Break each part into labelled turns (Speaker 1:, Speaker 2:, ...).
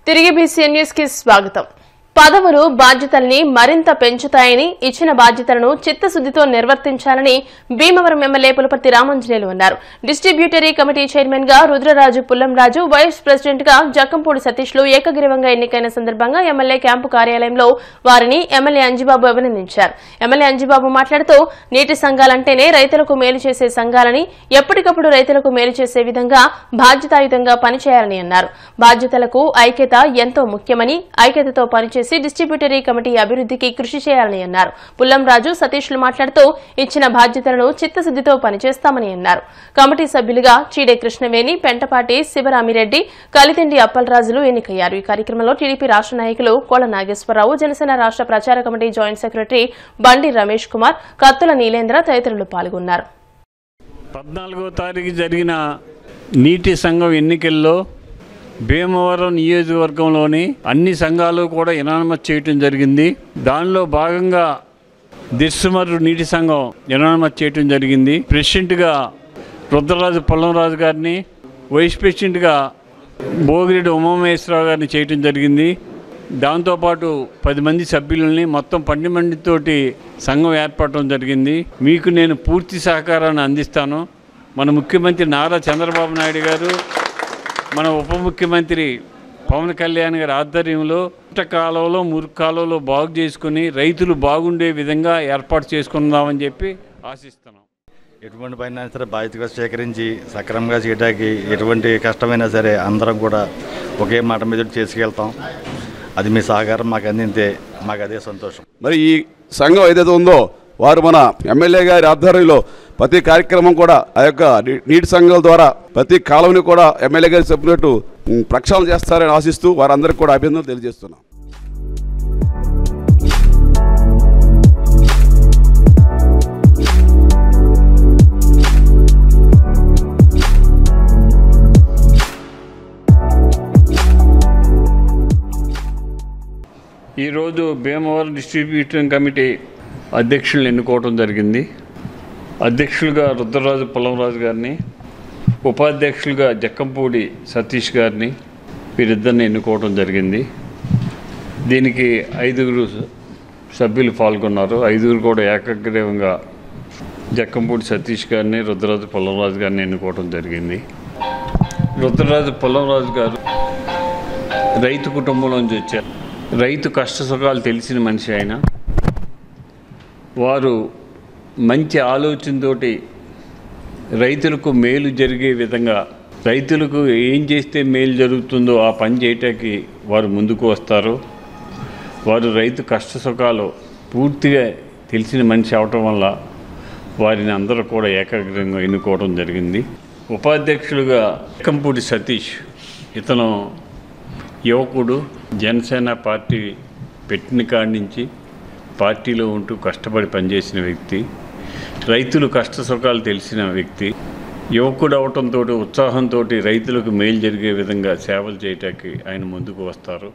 Speaker 1: తిరిగి BCN news కి స్వాగతం. పదవులు బాధ్యతల్ని మరింత పెంచుతాయని, ఇచ్చిన బాధ్యతలను చిత్తశుద్దితో నిర్వర్తించాలని భీమవరం ఎమ్మెల్యే పులపర్తి రామాంజనేయులు అన్నారు. డిస్ట్రిబ్యూటరీ కమిటీ చైర్మన్ గా రుద్రరాజు పుల్లంరాజు, వైస్ ప్రెసిడెంట్ గా జక్కంపూడి సతీష్లు ఏకగ్రీవంగా ఎన్నికైన సందర్భంగా ఎమ్మెల్యే క్యాంపు కార్యాలయంలో వారిని ఎమ్మెల్యే అంజిబాబు అభినందించారు. ఎమ్మెల్యే అంజిబాబు మాట్లాడుతూ నీటి సంఘాలంటేనే రైతులకు మేలు చేసే సంఘాలని, ఎప్పటికప్పుడు రైతులకు మేలు చేసే విధంగా బాధ్యతాయుతంగా పనిచేయాలని అన్నారు. బాధ్యతలకు ఐక్యత ఎంతో ముఖ్యమని, ఐక్యతతో పనిచేసి డిస్ట్రిబ్యూటరీ కమిటీ అభివృద్ధికి కృషి చేయాలని అన్నారు. పుల్లంరాజు, సతీష్లు మాట్లాడుతూ ఇచ్చిన బాధ్యతలను చిత్తశుద్దితో పనిచేస్తామని అన్నారు. కమిటీ సభ్యులుగా చీడే కృష్ణవేణి, పెంటపాటి శివరామిరెడ్డి, కలితిండి అప్పలరాజులు ఎన్నికయ్యారు. ఈ కార్యక్రమంలో టీడీపీ రాష్ట్ర నాయకులు కోల నాగేశ్వరరావు, జనసేన రాష్ట్ర ప్రచార కమిటీ జాయింట్ సెక్రటరీ బండి రమేష్ కుమార్, కత్తుల నీలేంద్ర తదితరులు పాల్గొన్నారు.
Speaker 2: 14వ తారీఖు జరిగిన నీటి సంఘం ఎన్నికల్లో భీమవరం నియోజకవర్గంలోని అన్ని సంఘాలు కూడా యునానిమస్ చేయటం జరిగింది. దానిలో భాగంగా దిర్సుమర్రు నీటి సంఘం యునానిమస్ చేయటం జరిగింది. ప్రెసిడెంట్గా రుద్రరాజు పుల్లంరాజు గారిని, వైస్ ప్రెసిడెంట్గా భోగిరెడ్డి ఉమామహేశ్వరరావు గారిని చేయటం జరిగింది. దాంతోపాటు 10 మంది సభ్యులని, మొత్తం 12 మందితోటి సంఘం ఏర్పడటం జరిగింది. మీకు నేను పూర్తి సహకారాన్ని అందిస్తాను. మన ముఖ్యమంత్రి నారా చంద్రబాబు నాయుడు గారు, మన ఉప ముఖ్యమంత్రి పవన్ కళ్యాణ్ గారి ఆధ్వర్యంలో కాలంలో మురుగు కాలంలో బాగు చేసుకుని రైతులు బాగుండే విధంగా ఏర్పాటు చేసుకుందామని చెప్పి ఆశిస్తున్నాం.
Speaker 3: ఎటువంటి పైన సరే బాధ్యతగా స్వీకరించి సక్రమంగా చేయడానికి ఎటువంటి కష్టమైనా సరే అందరం కూడా ఒకే మాట మీద చేసుకెళ్తాం. అది మీ సహకారం మాకు అందింతే మాకు అదే సంతోషం.
Speaker 4: మరి ఈ సంఘం ఏదైతే ఉందో వారు మన ఎమ్మెల్యే గారి ఆధ్వర్యంలో ప్రతి కార్యక్రమం కూడా ఆ యొక్క నీటి సంఘాల ద్వారా ప్రతి కాలంని కూడా ఎమ్మెల్యే గారు చెప్పినట్టు ప్రక్షాళన చేస్తారని ఆశిస్తూ వారందరికీ కూడా అభినందనలు తెలియజేస్తున్నాం.
Speaker 2: ఈరోజు భీమవరం డిస్ట్రిబ్యూషన్ కమిటీ అధ్యక్షులను ఎన్నుకోవడం జరిగింది. అధ్యక్షులుగా రుద్రరాజు పుల్లంరాజు గారిని, ఉపాధ్యక్షులుగా జక్కంపూడి సతీష్ గారిని, వీరిద్దరిని ఎన్నుకోవడం జరిగింది. దీనికి 5 సభ్యులు పాల్గొన్నారు. 5 కూడా ఏకగ్రీవంగా జక్కంపూడి సతీష్ గారిని, రుద్రరాజు పుల్లంరాజు గారిని ఎన్నుకోవడం జరిగింది. రుద్రరాజు పుల్లంరాజు గారు రైతు కుటుంబంలోంచి వచ్చారు. రైతు కష్ట సుఖాలు తెలిసిన మనిషి ఆయన. వారు మంచి ఆలోచనతోటి రైతులకు మేలు జరిగే విధంగా, రైతులకు ఏం చేస్తే మేలు జరుగుతుందో ఆ పని చేయటానికి వారు ముందుకు వస్తారు. వారు రైతు కష్ట సుఖాలు పూర్తిగా తెలిసిన మనిషి అవటం వల్ల వారిని అందరూ కూడా ఏకాగ్రంగా ఎన్నుకోవడం జరిగింది. ఉపాధ్యక్షులుగా జక్కంపూడి సతీష్, ఇతను యువకుడు, జనసేన పార్టీ పెట్టిన కాడి నుంచి పార్టీలో ఉంటూ కష్టపడి పనిచేసిన వ్యక్తి, రైతులు కష్ట సుఖాలు తెలిసిన వ్యక్తి. యువకుడు అవటంతో ఉత్సాహంతో రైతులకు మేలు జరిగే విధంగా సేవలు చేయటానికి ఆయన ముందుకు వస్తారు.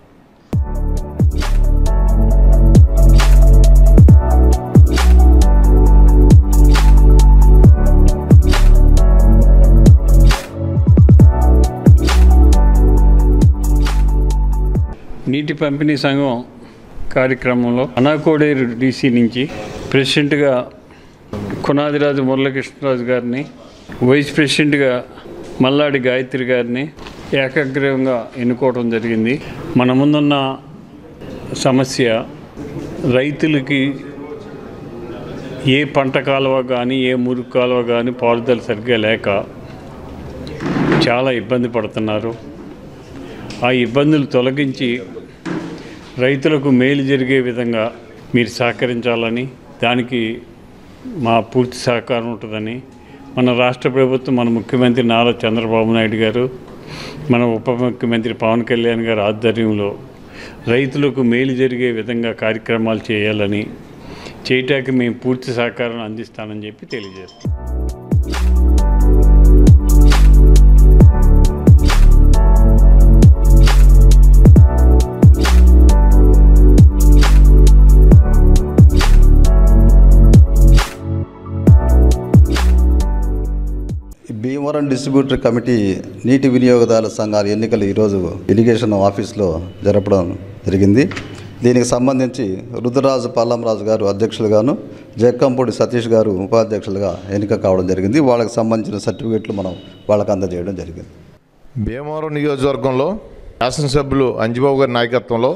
Speaker 2: నీటి పంపిణీ సంఘం కార్యక్రమంలో అనాకోడేరు డీసీ నుంచి ప్రెసిడెంట్గా కునాదిరాజు మురళీకృష్ణరాజు గారిని, వైస్ ప్రెసిడెంట్గా మల్లాడి గాయత్రి గారిని ఏకగ్రీవంగా ఎన్నుకోవడం జరిగింది. మన ముందున్న సమస్య రైతులకి ఏ పంట కాలువ కానీ, ఏ మురుగు కాలువ కానీ పారుదల సరిగ్గా లేక చాలా ఇబ్బంది పడుతున్నారు. ఆ ఇబ్బందులు తొలగించి రైతులకు మేలు జరిగే విధంగా మీరు సహకరించాలని, దానికి మా పూర్తి సహకారం ఉంటుందని మన రాష్ట్ర ప్రభుత్వం, మన ముఖ్యమంత్రి నారా చంద్రబాబు నాయుడు గారు, మన ఉప ముఖ్యమంత్రి పవన్ కళ్యాణ్ గారి ఆధ్వర్యంలో రైతులకు మేలు జరిగే విధంగా కార్యక్రమాలు చేయాలని, చేయటానికి మేము పూర్తి సహకారం అందిస్తానని చెప్పి తెలియజేస్తాం.
Speaker 5: పోలవరం డిస్ట్రిబ్యూటరీ కమిటీ నీటి వినియోగదారుల సంఘాల ఎన్నికలు ఈరోజు ఇరిగేషన్ ఆఫీస్లో జరపడం జరిగింది. దీనికి సంబంధించి రుద్రరాజు పల్లంరాజు గారు అధ్యక్షులుగాను, జక్కంపూడి సతీష్ గారు ఉపాధ్యక్షులుగా ఎన్నిక కావడం జరిగింది. వాళ్ళకి సంబంధించిన సర్టిఫికెట్లు మనం వాళ్ళకి అందజేయడం జరిగింది.
Speaker 6: భీమవరం నియోజకవర్గంలో శాసనసభ్యులు అంజిబాబు గారి నాయకత్వంలో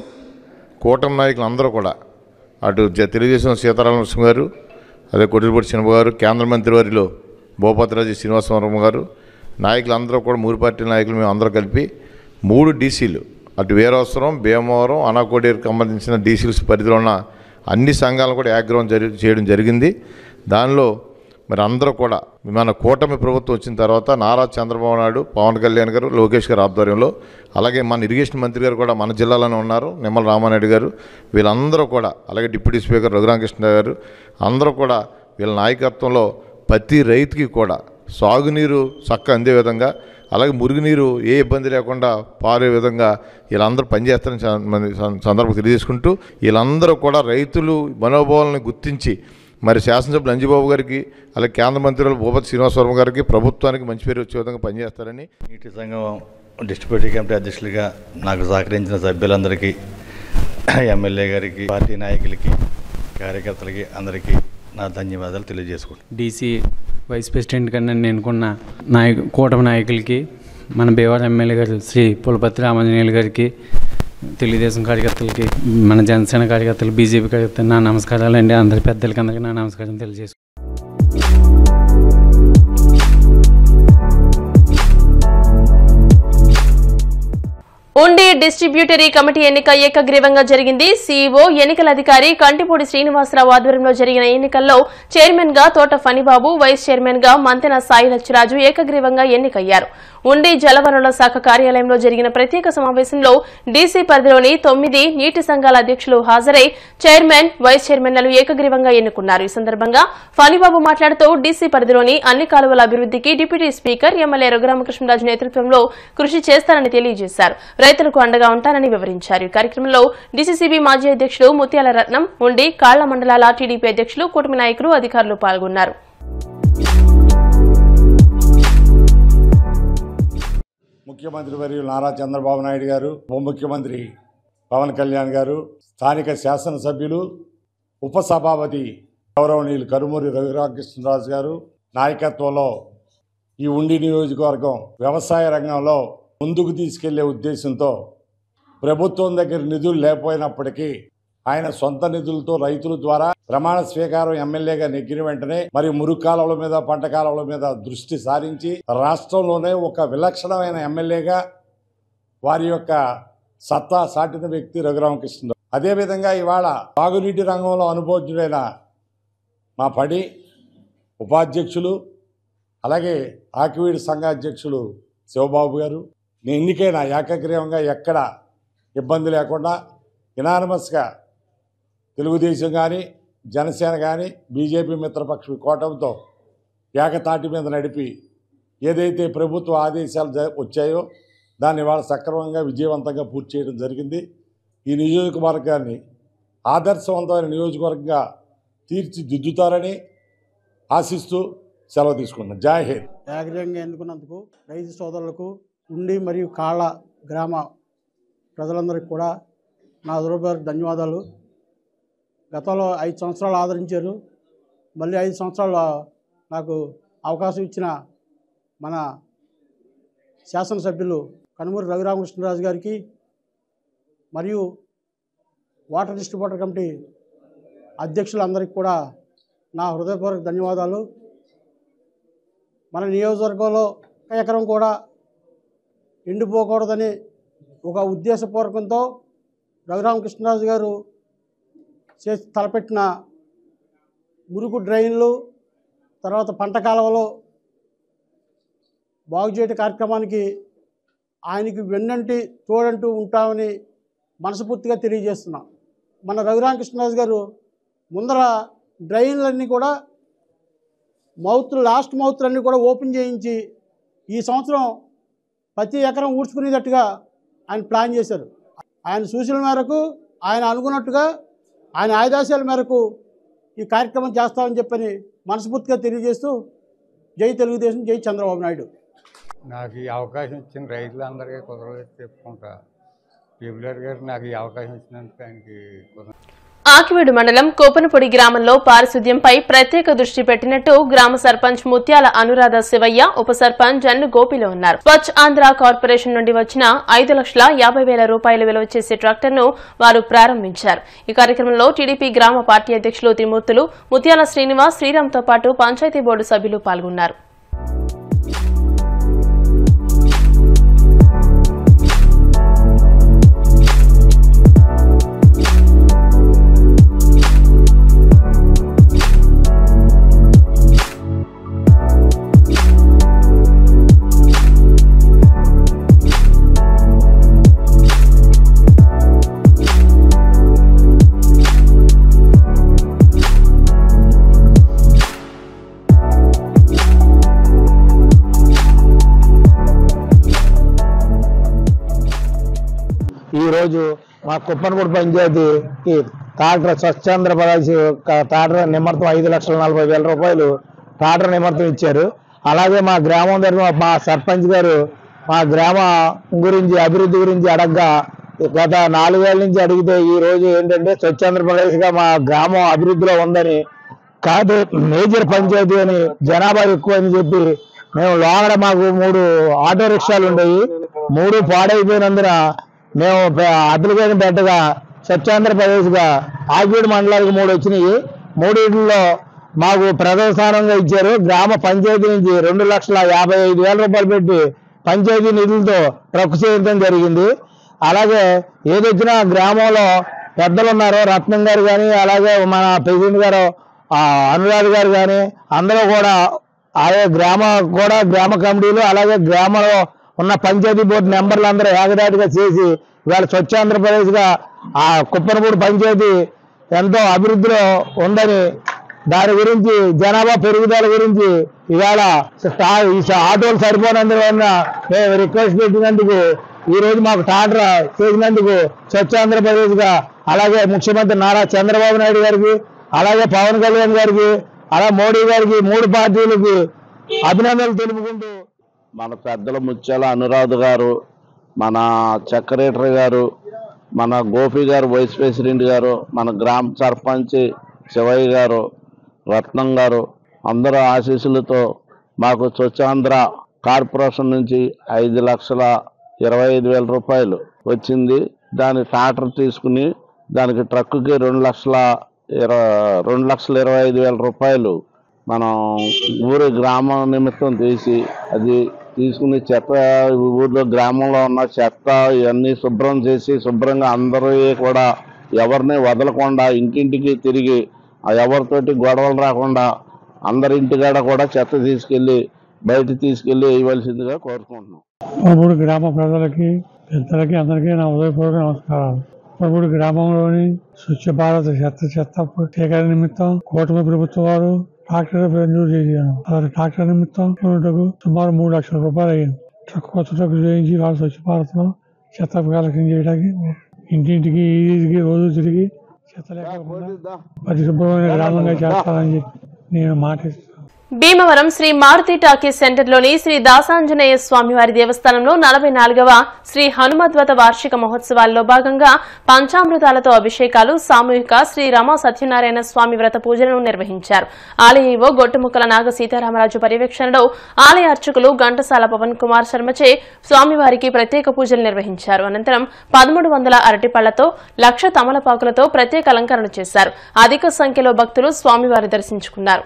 Speaker 6: కూటమి నాయకులు అందరూ కూడా అటు తెలుగుదేశం సీతారామకృష్ణ గారు, అదే కొట్టిపూడి చిన్నబాబు గారు, కేంద్ర మంత్రివర్యులు భూపతిరాజు శ్రీనివాసవరం గారు, నాయకులందరూ కూడా 3 పార్టీ నాయకులు మేము అందరూ కలిపి 3 డీసీలు అటు వీరవసరం, భీమవరం, అనాకోడేరుకు సంబంధించిన డీసీల్స్ పరిధిలో ఉన్న అన్ని సంఘాలను కూడా ఏకగ్రహం చేయడం జరిగింది. దానిలో మరి అందరూ కూడా మన కూటమి ప్రభుత్వం వచ్చిన తర్వాత నారా చంద్రబాబు నాయుడు, పవన్ కళ్యాణ్ గారు, లోకేష్ గారు ఆధ్వర్యంలో, అలాగే మన ఇరిగేషన్ మంత్రి గారు కూడా మన జిల్లాలోనే ఉన్నారు, నిమ్మల రామానాయుడు గారు, వీళ్ళందరూ కూడా, అలాగే డిప్యూటీ స్పీకర్ రఘురామకృష్ణ గారు, అందరూ కూడా వీళ్ళ నాయకత్వంలో ప్రతి రైతుకి కూడా సాగునీరు చక్కగా అందే విధంగా, అలాగే మురుగునీరు ఏ ఇబ్బంది లేకుండా పారే విధంగా వీళ్ళందరూ పనిచేస్తారని సందర్భం తెలియజేసుకుంటూ, వీళ్ళందరూ కూడా రైతులు మనోభావాలను గుర్తించి మరి శాసనసభ్యులు అంజిబాబు గారికి, అలాగే కేంద్ర మంత్రులు భూపతి శ్రీనివాసవరం గారికి, ప్రభుత్వానికి మంచి పేరు వచ్చే విధంగా పనిచేస్తారని.
Speaker 3: నీటి సంఘం డిస్ట్రిబ్యూటరీ కమిటీ అధ్యక్షులుగా నాకు సహకరించిన సభ్యులందరికీ, ఎమ్మెల్యే గారికి, పార్టీ నాయకులకి, కార్యకర్తలకి అందరికీ నా ధన్యవాదాలు తెలియజేసుకుంటాను.
Speaker 7: డీసీ వైస్ ప్రెసిడెంట్ కన్నా ఎన్నుకున్న కూటమి నాయకులకి, మన భీమవరం ఎమ్మెల్యే గారు శ్రీ పులపర్తి రామాంజనేయులు గారికి, తెలుగుదేశం కార్యకర్తలకి, మన జనసేన కార్యకర్తలు, బీజేపీ కార్యకర్తలు నా నమస్కారాలు అండి. అందరి పెద్దలకి అందరికీ నా నమస్కారం తెలియజేసుకుంటాను.
Speaker 1: ఉండి డిస్ట్రిబ్యూటరీ కమిటీ ఎన్నిక ఏకగ్రీవంగా జరిగింది. సీఈఓ ఎన్నికల అధికారి కంటిపూడి శ్రీనివాసరావు ఆధ్వర్యంలో జరిగిన ఎన్నికల్లో చైర్మన్ గా తోట ఫణిబాబు, వైస్ చైర్మన్ గా మంతెన సాయి లచ్చిరాజు ఏకగ్రీవంగా ఎన్నికయ్యారు. ఉండి జలవనరుల శాఖ కార్యాలయంలో జరిగిన ప్రత్యేక సమావేశంలో డీసీ పరిధిలోని 9 నీటి సంఘాల అధ్యక్షులు హాజరై చైర్మన్, వైస్ చైర్మన్లను ఏకగ్రీవంగా ఎన్నుకున్నారు. ఈ సందర్భంగా ఫణిబాబు మాట్లాడుతూ డీసీ పరిధిలోని అన్ని కాలువల అభివృద్ధికి డిప్యూటీ స్పీకర్ ఎమ్మెల్యే రఘురామకృష్ణరాజు నేతృత్వంలో కృషి చేస్తారని తెలియజేశారు. రైతులకు అండగా ఉంటారని వివరించారు. ఈ కార్యక్రమంలో డీసీసీబీ మాజీ అధ్యక్షులు ముత్యాల రత్నం, ఉండి, కాళ్ల మండలాల టీడీపీ అధ్యక్షులు, కూటమి నాయకులు, అధికారులు పాల్గొన్నారు.
Speaker 8: ముఖ్యమంత్రి వర్యులు నారా చంద్రబాబు నాయుడు గారు, ఉప ముఖ్యమంత్రి పవన్ కళ్యాణ్ గారు, స్థానిక శాసనసభ్యులు, ఉపసభాపతి గౌరవనీయులు కరుమూరి రఘురామకృష్ణరాజు గారు నాయకత్వంలో ఈ ఉండి నియోజకవర్గం వ్యవసాయ రంగంలో ముందుకు తీసుకెళ్లే ఉద్దేశంతో ప్రభుత్వం దగ్గర నిధులు లేకపోయినప్పటికీ ఆయన సొంత నిధులతో రైతుల ద్వారా ప్రమాణ స్వీకారం ఎమ్మెల్యేగా నెగ్గిన వెంటనే మరి మురుగు కాలువల మీద, పంట కాలువల మీద దృష్టి సారించి రాష్ట్రంలోనే ఒక విలక్షణమైన ఎమ్మెల్యేగా వారి యొక్క సత్తా సాటిన వ్యక్తి రఘురామకృష్ణ. అదేవిధంగా ఇవాళ తాగునీటి రంగంలో అనుభవజ్ఞుడైన మా పడి ఉపాధ్యక్షులు, అలాగే ఆకివీడి సంఘ అధ్యక్షులు శివబాబు గారు, నేను ఎన్నికైనా ఏకగ్రీవంగా ఎక్కడ ఇబ్బంది లేకుండా యునానిమస్గా తెలుగుదేశం కానీ, జనసేన కానీ, బీజేపీ మిత్రపక్ష కూటమితో ఏకతాటి మీద నడిపి ఏదైతే ప్రభుత్వ ఆదేశాలు వచ్చాయో దాన్ని ఇవాళ సక్రమంగా విజయవంతంగా పూర్తి చేయడం జరిగింది. ఈ నియోజకవర్గాన్ని ఆదర్శవంతమైన నియోజకవర్గంగా తీర్చిదిద్దుతారని ఆశిస్తూ సెలవు తీసుకున్నాను. జై హింద్.
Speaker 9: ఏకగ్రీవంగా ఎన్నుకున్నందుకు రైతు సోదరులకు, ఉండి మరియు కాళ్ళ గ్రామ ప్రజలందరికీ కూడా నా హృదయపూర్వక ధన్యవాదాలు. గతంలో 5 సంవత్సరాలు ఆదరించారు. మళ్ళీ 5 సంవత్సరాలు నాకు అవకాశం ఇచ్చిన మన శాసనసభ్యులు కనుమూరి రఘురామకృష్ణరాజు గారికి మరియు వాటర్ డిస్ట్రిబ్యూటర్ కమిటీ అధ్యక్షులందరికీ కూడా నా హృదయపూర్వక ధన్యవాదాలు. మన నియోజకవర్గంలో ఎకరం కూడా ఎండిపోకూడదని ఒక ఉద్దేశపూర్వకంతో రఘురామకృష్ణరాజు గారు చేసి తలపెట్టిన మురుగు డ్రైన్లు, తర్వాత పంట కాలువలో బాగు చేయడం కార్యక్రమానికి ఆయనకి వెన్నంటి తోడంటూ ఉంటామని మనస్ఫూర్తిగా తెలియజేస్తున్నాం. మన రఘురామకృష్ణరాజు గారు ముందర డ్రైన్లన్నీ కూడా లాస్ట్ మౌత్లన్నీ కూడా ఓపెన్ చేయించి ఈ సంవత్సరం ప్రతి ఎకరం ఊడ్చుకునేటట్టుగా ఆయన ప్లాన్ చేశారు. ఆయన సూచనల మేరకు, ఆయన అనుకున్నట్టుగా, ఆయన ఆదేశాల మేరకు ఈ కార్యక్రమం చేస్తామని చెప్పని మనస్ఫూర్తిగా తెలియజేస్తూ జై తెలుగుదేశం, జై చంద్రబాబు నాయుడు.
Speaker 10: నాకు ఈ అవకాశం ఇచ్చిన రైతులందరికీ కుదరలేదు చెప్పుకుంటా. కేబులర్ గారు నాకు ఈ అవకాశం ఇచ్చినందుకు ఆయనకి
Speaker 1: ఆకివీడు మండలం కోపనపొడి గ్రామంలో పారిశుద్ధ్యంపై ప్రత్యేక దృష్టి పెట్టినట్టు గ్రామ సర్పంచ్ ముత్యాల అనురాధ శివయ్య, ఉప సర్పంచ్ జన్ను గోపిలో ఉన్నారు. స్వచ్ఛ ఆంధ్ర కార్పొరేషన్ నుండి వచ్చిన 5,50,000 రూపాయలు విలువ చేసే ట్రాక్టర్ను వారు ప్రారంభించారు. ఈ కార్యక్రమంలో టీడీపీ గ్రామ పార్టీ అధ్యక్షులు త్రిమూర్తులు, ముత్యాల శ్రీనివాస్, శ్రీరామ్తో పాటు పంచాయతీ బోర్డు సభ్యులు పాల్గొన్నారు.
Speaker 11: ఈరోజు మా కుప్పనపూడి పంచాయతీకి ట్రాక్టర్ స్వచ్ఛాంధ్రప్రదేశ్ ట్రాక్టర్ నిమిత్తం 5,40,000 రూపాయలు ట్రాక్టర్ నిమిత్తం ఇచ్చారు. అలాగే మా గ్రామం తరఫున మా సర్పంచ్ గారు మా గ్రామం గురించి అభివృద్ధి గురించి అడగగా గత 4 ఏళ్ల నుంచి అడిగితే ఈ రోజు ఏంటంటే స్వచ్ఛాంధ్రప్రదేశ్గా మా గ్రామం అభివృద్ధిలో ఉందని, కాదు మేజర్ పంచాయతీ అని జనాభా ఎక్కువ అని చెప్పి మేము లోగడ మాకు 3 ఆటో రిక్షాలు ఉండేవి, 3 పాడైపోయినందున మేము అప్లికేషన్ పెట్టగా స్వచ్ఛాంధ్రప్రదేశ్గా ఆకివీడు మండలానికి 3 వచ్చినాయి. 3 మాకు ప్రథమ స్థానంగా ఇచ్చారు. గ్రామ పంచాయతీ నుంచి 2,55,000 రూపాయలు పెట్టి పంచాయతీ నిధులతో ట్రక్ చేయడం జరిగింది. అలాగే ఏదొచ్చినా గ్రామంలో పెద్దలు ఉన్నారు, రత్నం గారు కానీ అలాగే మన ప్రెసిడెంట్ గారు అనురాధ గారు కానీ అందరూ కూడా ఆయా గ్రామ కమిటీలు అలాగే గ్రామంలో ఉన్న పంచాయతీ బోర్డు మెంబర్లు అందరూ ఏకదాటిగా చేసి ఇవాళ స్వచ్ఛాంధ్రప్రదేశ్గా ఆ కుప్పనపూడి పంచాయతీ ఎంతో అభివృద్ధిలో ఉందని, దాని గురించి జనాభా పెరుగుదల గురించి ఇవాళ ఆటోలు సరిపోనందువల్ల మేము రిక్వెస్ట్ పెట్టినందుకు ఈరోజు మాకు ట్రాక్టర్ చేసినందుకు స్వచ్ఛాంధ్రప్రదేశ్గా అలాగే ముఖ్యమంత్రి నారా చంద్రబాబు నాయుడు గారికి అలాగే పవన్ కళ్యాణ్ గారికి అలాగే మోడీ గారికి 3 పార్టీలకి అభినందనలు తెలుపుకుంటూ
Speaker 12: మన పెద్దల ముత్యాల అనురాధ గారు, మన సెక్రటరీ గారు, మన గోపి గారు వైస్ ప్రెసిడెంట్ గారు, మన గ్రామ సర్పంచ్ శివయ్య గారు, రత్నం గారు అందరూ ఆశీస్సులతో మాకు స్వచ్ఛాంధ్ర కార్పొరేషన్ నుంచి 5,25,000 రూపాయలు వచ్చింది. దాని ట్రాక్టర్ తీసుకుని దానికి ట్రక్కుకి 2,25,000 రూపాయలు మనం ఊరి గ్రామం నిమిత్తం తీసి అది తీసుకుని చెత్త ఊర్లో గ్రామంలో ఉన్న చెత్త ఇవన్నీ శుభ్రం చేసి శుభ్రంగా అందరూ కూడా ఎవరిని వదలకుండా ఇంటింటికి తిరిగి ఎవరితోటి గొడవలు రాకుండా అందరింటికాడ కూడా చెత్త తీసుకెళ్ళి బయట తీసుకెళ్ళి వేయవలసిందిగా కోరుకుంటున్నాం.
Speaker 13: కోపనపూడి గ్రామ ప్రజలకి పెద్దలకి అందరికీ నా ఉదయపూర్వక నమస్కారాలు. కోపనపూడి గ్రామంలోని స్వచ్ఛ భారత్ చెత్త సేకరణ నిమిత్తం కూటమి ప్రభుత్వం వారు ట్రాక్టర్ మంజూరు చేశాను. ట్రాక్టర్ నిమిత్తం సుమారు 3 లక్షల రూపాయలు అయ్యింది. కొత్త ట్రక్ చేయించి వాళ్ళు స్వచ్ఛ భారత్ లో చెత్త కలెక్షన్ చేయడానికి ఇంటింటికి రోజు తిరిగి చెత్త లేకుండా పరిశుభ్రమైన గ్రామంగా చేస్తారని చెప్పి నేను మాటిస్తున్నాను.
Speaker 1: భీమవరం శ్రీ మారుతి టాకీస్ సెంటర్లోని శ్రీ దాసాంజనేయ స్వామివారి దేవస్థానంలో 44వ శ్రీ హనుమద్వత వార్షిక మహోత్సవాల్లో భాగంగా పంచామృతాలతో అభిషేకాలు, సామూహిక శ్రీ రమా సత్యనారాయణ స్వామి వ్రత పూజలను నిర్వహించారు. ఆలయ ఈవో గొట్టుముక్కల నాగ సీతారామరాజు పర్యవేక్షణలో ఆలయ అర్చకులు ఘంటసాల పవన్ కుమార్ శర్మచే స్వామివారికి ప్రత్యేక పూజలు నిర్వహించారు. అనంతరం 1300 అరటిపళ్లతో 1,00,000 తమలపాకులతో ప్రత్యేక అలంకరణ చేశారు. అధిక సంఖ్యలో భక్తులు స్వామివారి దర్శించుకున్నారు.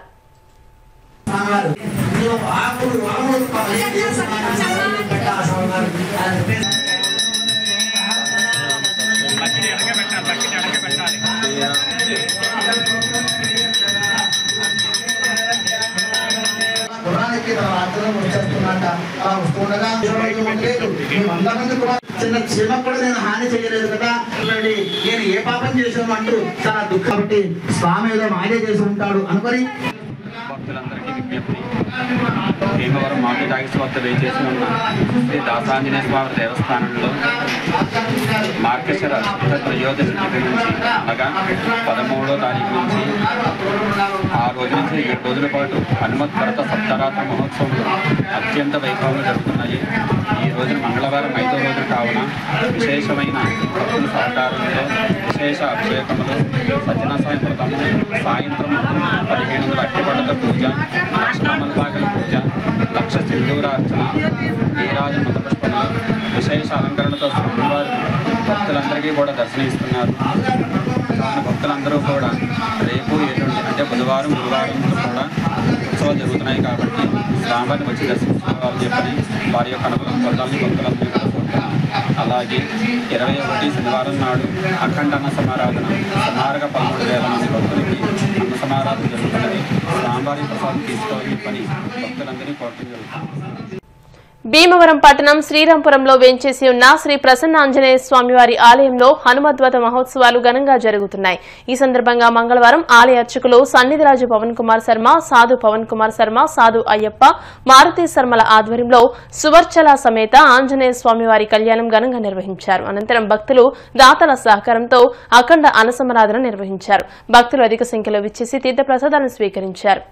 Speaker 14: చిన్న క్షేమ కూడా నేను హాని చేయలేదు కదా, నేను ఏ పాపం చేసాను అంటూ చాలా దుఃఖం. స్వామి ఏదో మాయ చేసి ఉంటాడు అనుకొని
Speaker 15: భక్తులందరికీ విజ్ఞప్తి. భీమవరం మామిడాగిస్ వద్ద వేచేసి ఉన్న శ్రీ దాసాంజనేయ స్వామి దేవస్థానంలో మార్గశిర త్రయోదశి తిథి నుంచి అనగా 13వ తారీఖు నుంచి ఆ రోజు నుంచి 7 రోజుల పాటు హనుమత్ వ్రత సప్తరాత్రి మహోత్సవాలు అత్యంత వైభవంగా జరుగుతున్నాయి. ఈ రోజున మంగళవారం 5వ రోజు కావున విశేషమైన భక్తుల సహకారంలో విశేష అభిషేకములు, సత్యనారాయణ వ్రతము, సాయంత్రం 1500 అట్టిపడత పూజ, లక్షమల్లాగల పూజ, లక్ష సింధూరార్చన, నీరాజ మతపుష్పములు, విశేష అలంకరణతో స్వామివారు భక్తులందరికీ కూడా దర్శనమిస్తున్నారు. కావున భక్తులందరూ కూడా రేపు ఎల్లుండి అంటే బుధవారం గురువారం కూడా ఉత్సవాలు జరుగుతున్నాయి కాబట్టి స్వామివారిని వచ్చి దర్శించుకోవాలని చెప్పని వారి యొక్క అనుకూలం పొందాలని భక్తులందరూ కూడా కోరుతున్నాం. అలాగే 21 శనివారం నాడు అఖండ అన్న సమారాధన సుమారుగా 13,000 మంది భక్తులకి అన్న సమారాధన జరుగుతున్నది. స్వామివారి ప్రసాదం తీసుకోవాలని చెప్పని భక్తులందరినీ కోరటం జరుగుతుంది.
Speaker 1: భీమవరం పట్టణం శ్రీరాంపురంలో వేంచేసి ఉన్న శ్రీ ప్రసన్న ఆంజనేయ స్వామివారి ఆలయంలో హనుమద్వత మహోత్సవాలు ఘనంగా జరుగుతున్నాయి. ఈ సందర్భంగా మంగళవారం ఆలయ అర్చకులు సన్నిధిరాజు పవన్ కుమార్ శర్మ, సాధు పవన్ కుమార్ శర్మ, సాధు అయ్యప్ప, మారుతి శర్మల ఆధ్వర్యంలో సువర్చల సమేత ఆంజనేయ స్వామివారి కళ్యాణం ఘనంగా నిర్వహించారు. అనంతరం భక్తులు దాతల సహకారంతో అఖండ అన్నసమారాధన నిర్వహించారు. భక్తులు అధిక సంఖ్యలో విచ్చేసి తీర్థ ప్రసాదాలను స్వీకరించారు.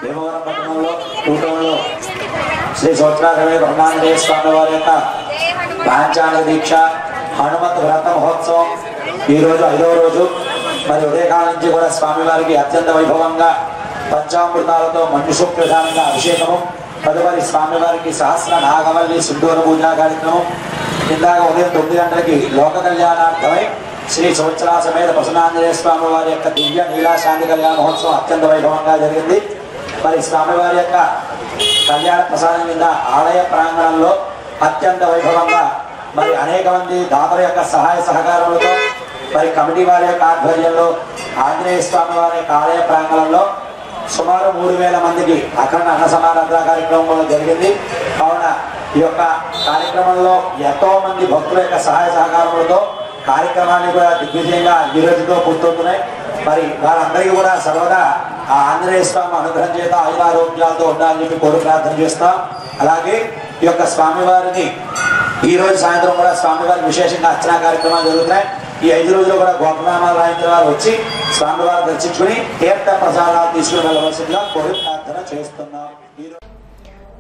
Speaker 16: భీమవరం పట్టణంలో కూటంలో శ్రీ సోత్రాగవే బ్రహ్మాండే స్వామి వారి యొక్క పాంచాంగ దీక్ష హనుమత్ వ్రత మహోత్సవం ఈ రోజు 5వ రోజు. మరి ఉదయకాలం నుంచి కూడా స్వామివారికి అత్యంత వైభవంగా పంచామృతాలతో మంజుసూక్తంగా అభిషేకము, తదుపరి స్వామివారికి సహస్ర నాగవల్లి సింధూర పూజా కార్యక్రమం. ఇందాక ఉదయం 9 గంటలకి లోక కళ్యాణార్థమై శ్రీ సంవత్సరా సమేత ప్రసన్నాంజనేయ స్వామి వారి యొక్క దివ్య నీలాశాంతి కళ్యాణ మహోత్సవం అత్యంత వైభవంగా జరిగింది. మరి స్వామివారి యొక్క కళ్యాణ ప్రసాదం కింద ఆలయ ప్రాంగణంలో అత్యంత వైభవంగా మరి అనేక మంది దాతల యొక్క సహాయ సహకారాలతో మరి కమిటీ వారి యొక్క ఆధ్వర్యంలో ఆంజనేయ స్వామి వారి యొక్క ఆలయ ప్రాంగణంలో సుమారు 3,000 మందికి అఖండ అన్న సమారాధన కార్యక్రమం కూడా జరిగింది. కావున ఈ యొక్క కార్యక్రమంలో ఎంతో మంది భక్తుల యొక్క సహాయ సహకారములతో కార్యక్రమాన్ని కూడా దిగ్విజయంగా ఈ రోజుతో పూర్తవుతున్నాయి. మరి వారందరికీ కూడా సర్వదా ఆ ఆంజనేయ స్వామి అనుగ్రహం చేత ఆయురారోగ్యాలతో ఉండాలని చెప్పి కోరి ప్రార్థన చేస్తాం. అలాగే ఈ యొక్క స్వామివారిని ఈ రోజు సాయంత్రం కూడా స్వామివారికి విశేషంగా అర్చనా కార్యక్రమాలు జరుగుతున్నాయి. ఈ 5 రోజులు కూడా గోపనామాలు రాయించిన వారు వచ్చి స్వామివారు దర్శించుకుని తీర్థ ప్రసాదాలు తీసుకుని వెళ్ళవలసిందిగా కోరి ప్రార్థన చేస్తున్నాం.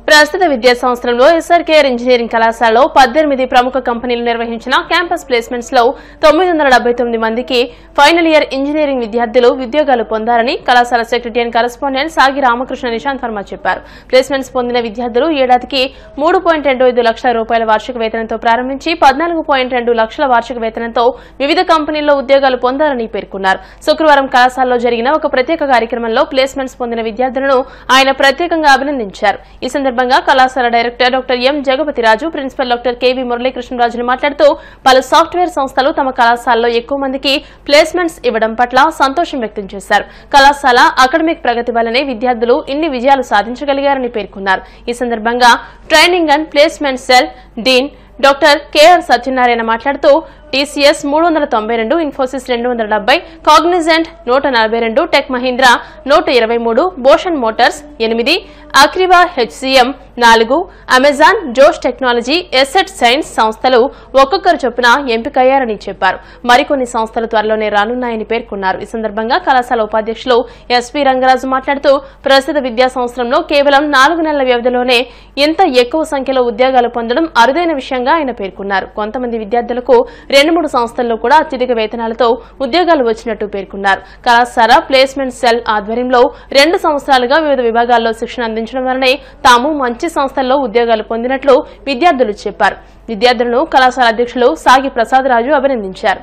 Speaker 1: ప్రస్తుత విద్యా సంవత్సరంలో ఎస్ఆర్కేఆర్ ఇంజనీరింగ్ కళాశాలలో 18 ప్రముఖ కంపెనీలు నిర్వహించిన క్యాంపస్ ప్లేస్మెంట్స్ లో 979 మందికి ఫైనల్ ఇయర్ ఇంజనీరింగ్ విద్యార్థులు ఉద్యోగాలు పొందారని కళాశాల సెక్రటరీ అండ్ కరెస్పాండెంట్ సాగి రామకృష్ణ నిశాంత్ వర్మ చెప్పారు. ప్లేస్మెంట్స్ పొందిన విద్యార్థులు ఏడాదికి 3.25 లక్షల రూపాయల వార్షిక వేతనంతో ప్రారంభించి 14.2 లక్షల వార్షిక వేతనంతో వివిధ కంపెనీల్లో ఉద్యోగాలు పొందారని పేర్కొన్నారు. శుక్రవారం కళాశాలలో జరిగిన ఒక ప్రత్యేక కార్యక్రమంలో ప్లేస్మెంట్స్ పొందిన విద్యార్థులను ఆయన ప్రత్యేకంగా అభినందించారు. ఈ సందర్భంగా కళాశాల director doctor M Jagapathiraju, principal doctor K V మురళీకృష్ణరాజులు మాట్లాడుతూ పలు సాఫ్ట్వేర్ సంస్థలు తమ కళాశాలలో ఎక్కువ మందికి ప్లేస్మెంట్స్ ఇవ్వడం పట్ల సంతోషం వ్యక్తం చేశారు. కళాశాల అకాడమిక్ ప్రగతి వల్లనే విద్యార్థులు ఇన్ని విజయాలు సాధించగలిగారని పేర్కొన్నారు. ఈ సందర్భంగా training and placement cell dean doctor K R Satyanarayana మాట్లాడుతూ TCS 392, Infosys 270, Cognizant 142, tech Mahindra 123, బోషన్ మోటార్స్ 8, అక్రివా HCM 4, Amazon, Josh technology, asset science సంస్థలు ఒక్కొక్కరు చొప్పున ఎంపికయ్యారని చెప్పారు. మరికొన్ని సంస్థలు త్వరలోనే రానున్నాయని పేర్కొన్నారు. ఈ సందర్భంగా కళాశాల ఉపాధ్యక్షులు ఎస్పీ రంగరాజు మాట్లాడుతూ ప్రస్తుత విద్యా సంవత్సరంలో కేవలం 4 నెలల వ్యవధిలోనే ఇంత ఎక్కువ సంఖ్యలో ఉద్యోగాలు పొందడం అరుదైన విషయంగా ఆయన పేర్కొన్నారు. కొంతమంది విద్యార్థులకు 2-3 సంస్థల్లో కూడా అత్యధిక వేతనాలతో ఉద్యోగాలు వచ్చినట్టు పేర్కొన్నారు. కళాశాల ప్లేస్మెంట్ సెల్ ఆధ్వర్యంలో 2 సంవత్సరాలుగా వివిధ విభాగాల్లో శిక్షణ అందించడం వల్లనే తాము మంచి సంస్థల్లో ఉద్యోగాలు పొందినట్లు విద్యార్థులు చెప్పారు. విద్యార్థులను కళాశాల అధ్యక్షులు సాగి ప్రసాదరాజు అభినందించారు.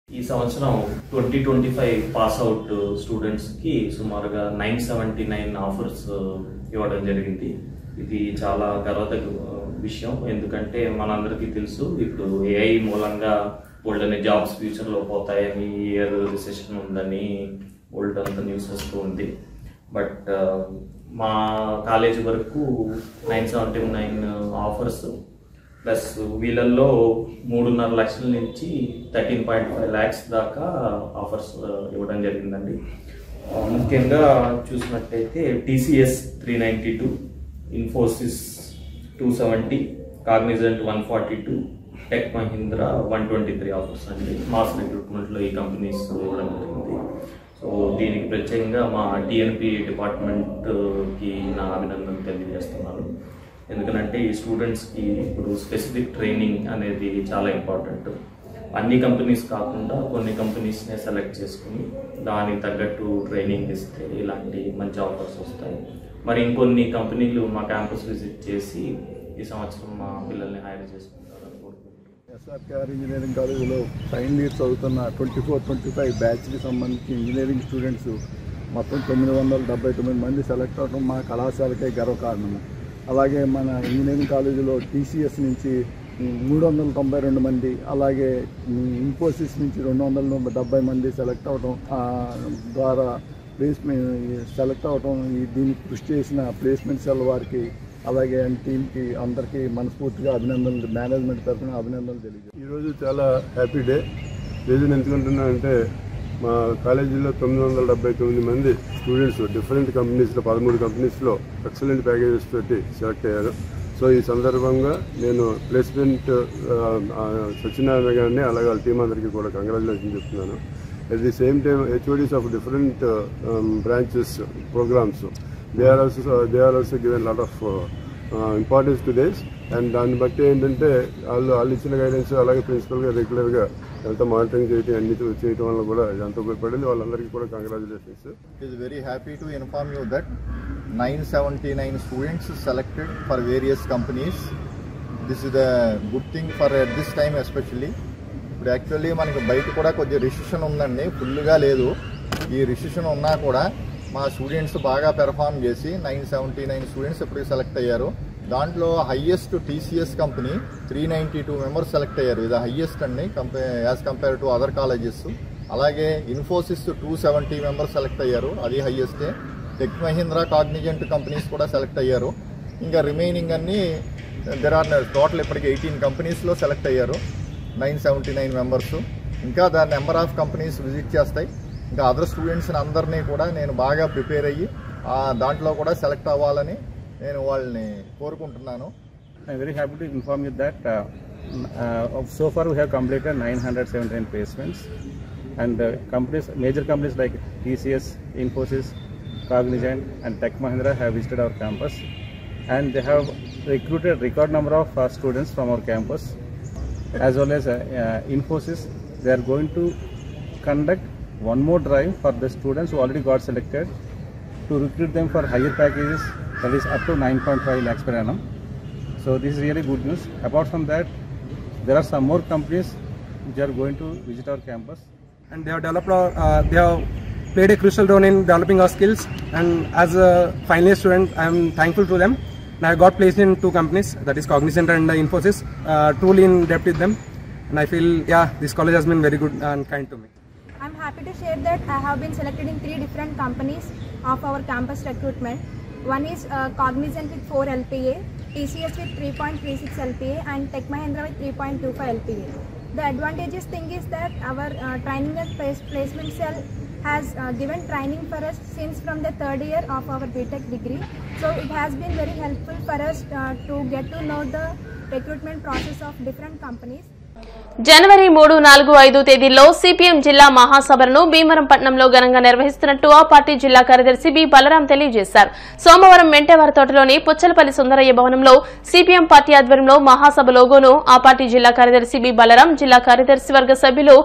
Speaker 17: ఈ సంవత్సరం 2025 పాస్ అవుట్ స్టూడెంట్స్కి సుమారుగా 979 ఆఫర్స్ ఇవ్వడం జరిగింది. ఇది చాలా గర్వదగ్గ విషయం. ఎందుకంటే మనందరికీ తెలుసు ఇప్పుడు ఏఐ మూలంగా ఓల్డ్ జాబ్స్ ఫ్యూచర్లో పోతాయని, ఇయర్ రిసెషన్ ఉందని ఓల్డ్ అంతా న్యూస్ వస్తూ ఉంది. బట్ మా కాలేజ్ వరకు 979 ఆఫర్స్ ప్లస్ వీళ్ళల్లో 3.5 లక్షల నుంచి 13.5 lakhs దాకా ఆఫర్స్ ఇవ్వడం జరిగిందండి. ముఖ్యంగా చూసినట్టయితే TCS 392, Infosys 270, Cognizant 142, tech Mahindra 123 offers అండి. మాస్ రిక్రూట్మెంట్లో ఈ కంపెనీస్ ఇవ్వడం జరిగింది. సో దీనికి ప్రత్యేకంగా మా టీఎన్పీ డిపార్ట్మెంట్కి నా అభినందనలు తెలియజేస్తున్నాను. ఎందుకంటే ఈ స్టూడెంట్స్కి ఇప్పుడు స్పెసిఫిక్ ట్రైనింగ్ అనేది చాలా ఇంపార్టెంట్. అన్ని కంపెనీస్ కాకుండా కొన్ని కంపెనీస్నే సెలెక్ట్ చేసుకుని దానికి తగ్గట్టు ట్రైనింగ్ ఇస్తే ఇలాంటి మంచి ఆఫర్స్ వస్తాయి. మరి ఇంకొన్ని కంపెనీలు మా క్యాంపస్ విజిట్ చేసి ఈ సంవత్సరం మా పిల్లల్ని హైర్ చేసుకుంటారని కోరుకుంటున్నాను.
Speaker 18: ఎస్ఆర్కేఆర్ ఇంజనీరింగ్ కాలేజీలో ఫైనల్ ఇయర్ చదువుతున్న 24-25 బ్యాచ్కి సంబంధించి ఇంజనీరింగ్ స్టూడెంట్స్ మొత్తం 979 మంది సెలెక్ట్ అవడం మా కళాశాలకే గర్వకారణము. అలాగే మన ఇంజనీరింగ్ కాలేజీలో టీసీఎస్ నుంచి 392 మంది, అలాగే ఇన్ఫోసిస్ నుంచి 270 మంది సెలెక్ట్ అవడం ద్వారా సెలెక్ట్ అవడం, దీనికి కృషి చేసిన ప్లేస్మెంట్ సెల్ వారికి అలాగే టీంకి అందరికీ మనస్ఫూర్తిగా అభినందనలు, మేనేజ్మెంట్ తరఫున అభినందనలు తెలియజేస్తాను. ఈరోజు చాలా హ్యాపీ డే. రీజన్ ఎందుకంటున్నా అంటే మా కాలేజీలో 979 మంది స్టూడెంట్స్ డిఫరెంట్ కంపెనీస్లో 13 కంపెనీస్లో ఎక్సలెంట్ ప్యాకేజెస్ తోటి సెలెక్ట్ అయ్యారు. సో ఈ సందర్భంగా నేను ప్లేస్మెంట్ సత్యనారాయణ గారిని అలాగే వాళ్ళ టీం అందరికీ కూడా కంగ్రాచులేషన్ చెప్తున్నాను. At the same time, HODs of different branches, programs, they are also given a lot of importance to this. And దాన్ని బట్టి ఏంటంటే వాళ్ళు ఇచ్చిన గైడెన్స్ అలాగే ప్రిన్సిపల్గా రెగ్యులర్గా ఎంత మానిటరింగ్ చేయడం అన్ని చేయడం వల్ల కూడా ఎంత ఉపయోగపడింది. వాళ్ళందరికీ కూడా congratulations.
Speaker 19: It is very happy to inform you that 979 students selected for various companies. This is a good thing for at this time especially. ఇప్పుడు యాక్చువల్లీ మనకి బయట కూడా కొద్దిగా రిసెషన్ ఉందండి, ఫుల్గా లేదు. ఈ రిసెషన్ ఉన్నా కూడా మా స్టూడెంట్స్ బాగా పెర్ఫామ్ చేసి 979 స్టూడెంట్స్ ఇప్పటికి సెలెక్ట్ అయ్యారు. దాంట్లో highest TCS company 392 members select అయ్యారు. ఇది హైయెస్ట్ అండి as compare to other colleges. అలాగే ఇన్ఫోసిస్ 270 మెంబర్స్ సెలెక్ట్ అయ్యారు, అది హైయెస్టే. టెక్ మహీంద్రా, కాగ్నిజెంట్ కంపెనీస్ కూడా సెలెక్ట్ అయ్యారు. ఇంకా రిమైనింగ్ అన్నీ దెర్ ఆర్ టోటల్ ఇప్పటికి 18 కంపెనీస్లో సెలెక్ట్ అయ్యారు 979 మెంబర్స్. ఇంకా దాని నెంబర్ ఆఫ్ కంపెనీస్ విజిట్ చేస్తాయి. ఇంకా అదర్ స్టూడెంట్స్ని అందరినీ కూడా నేను బాగా ప్రిపేర్ అయ్యి దాంట్లో కూడా సెలెక్ట్ అవ్వాలని నేను వాళ్ళని కోరుకుంటున్నాను.
Speaker 20: I'm very happy to inform you that so far we have completed 979 placements, and major companies like TCS, Infosys, Cognizant and Tech Mahindra have visited our campus, and they have recruited record number of students from our campus. As well as Infosys, they are going to conduct one more drive for the students who already got selected to recruit them for higher packages, that is up to 9.5 lakhs per annum. So this is really good news. Apart from that, there are some more companies which are going to visit our campus,
Speaker 21: and they have developed they have played a crucial role in developing our skills, and as a final year student I am thankful to them. And I got placed in 2 companies, that is Cognizant and Infosys, truly in depth with them, and I feel this college has been very good and kind to me.
Speaker 22: I'm happy to share that I have been selected in 3 different companies of our campus recruitment. One is Cognizant with 4 LPA, TCS with 3.36 LPA and Tech Mahindra with 3.25 LPA. The advantageous thing is that our training and placement cell has given training for us since from the third year of our BTech degree. So it has been very helpful for us to get to know the recruitment process of different companies.
Speaker 1: జనవరి 3, 4, 5 తేదీల్లో CPM జిల్లా మహాసభలను భీమవరం పట్టణంలో ఘనంగా నిర్వహిస్తున్నట్టు ఆ party జిల్లా కార్యదర్శి B Balaram తెలియజేశారు. సోమవారం మెంటేవారి తోటలోని పుచ్చలపల్లి సుందరయ్య భవనంలో సిపిఎం పార్టీ ఆధ్వర్యంలో మహాసభ లోగోను ఆ పార్టీ జిల్లా కార్యదర్శి బి బలరాం, జిల్లా కార్యదర్శి వర్గ సభ్యులు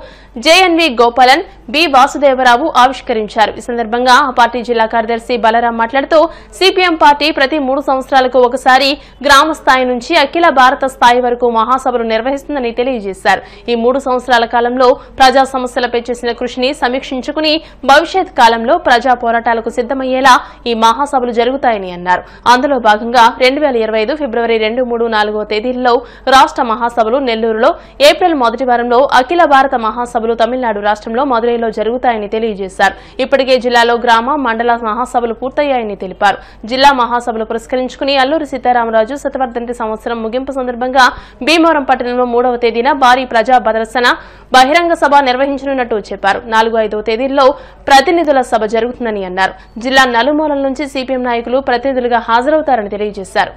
Speaker 1: జేఎన్వి గోపాలన్, బి వాసుదేవరావు ఆవిష్కరించారు. ఈ సందర్భంగా ఆ పార్టీ జిల్లా కార్యదర్శి బలరాం మాట్లాడుతూ సిపిఎం పార్టీ ప్రతి 3 సంవత్సరాలకు ఒకసారి గ్రామ స్థాయి నుంచి అఖిల భారత స్థాయి వరకు మహాసభలు నిర్వహిస్తుందని తెలియజేశారు. ఈ 3 సంవత్సరాల కాలంలో ప్రజా సమస్యలపై చేసిన కృషిని సమీక్షించుకుని భవిష్యత్ కాలంలో ప్రజా పోరాటాలకు సిద్దమయ్యేలా ఈ మహాసభలు జరుగుతాయని అన్నారు. అందులో భాగంగా 2025 ఫిబ్రవరి 2, 3, 4 తేదీల్లో రాష్ట్ర మహాసభలు నెల్లూరులో, ఏప్రిల్ మొదటి వారంలో అఖిల భారత మహాసభలు తమిళనాడు రాష్ట్రంలో మదురైలో జరుగుతాయని తెలియజేశారు. ఇప్పటికే జిల్లాలో గ్రామ, మండల మహాసభలు పూర్తయ్యాయని తెలిపారు. జిల్లా మహాసభలు పురస్కరించుకుని అల్లూరి సీతారామరాజు శతవర్ధంతి సంవత్సరం ముగింపు సందర్భంగా భీమవరం పట్టణంలో 3వ తేదీన భారీ ప్రజా ప్రదర్శన, బహిరంగ సభ నిర్వహించనున్నట్టు చెప్పారు. 4, 5 తేదీల్లో ప్రతినిధుల సభ జరుగుతుందని అన్నారు. జిల్లా నలుమూలల నుంచి సిపిఎం నాయకులు ప్రతినిధులుగా హాజరవుతారని తెలియజేశారు.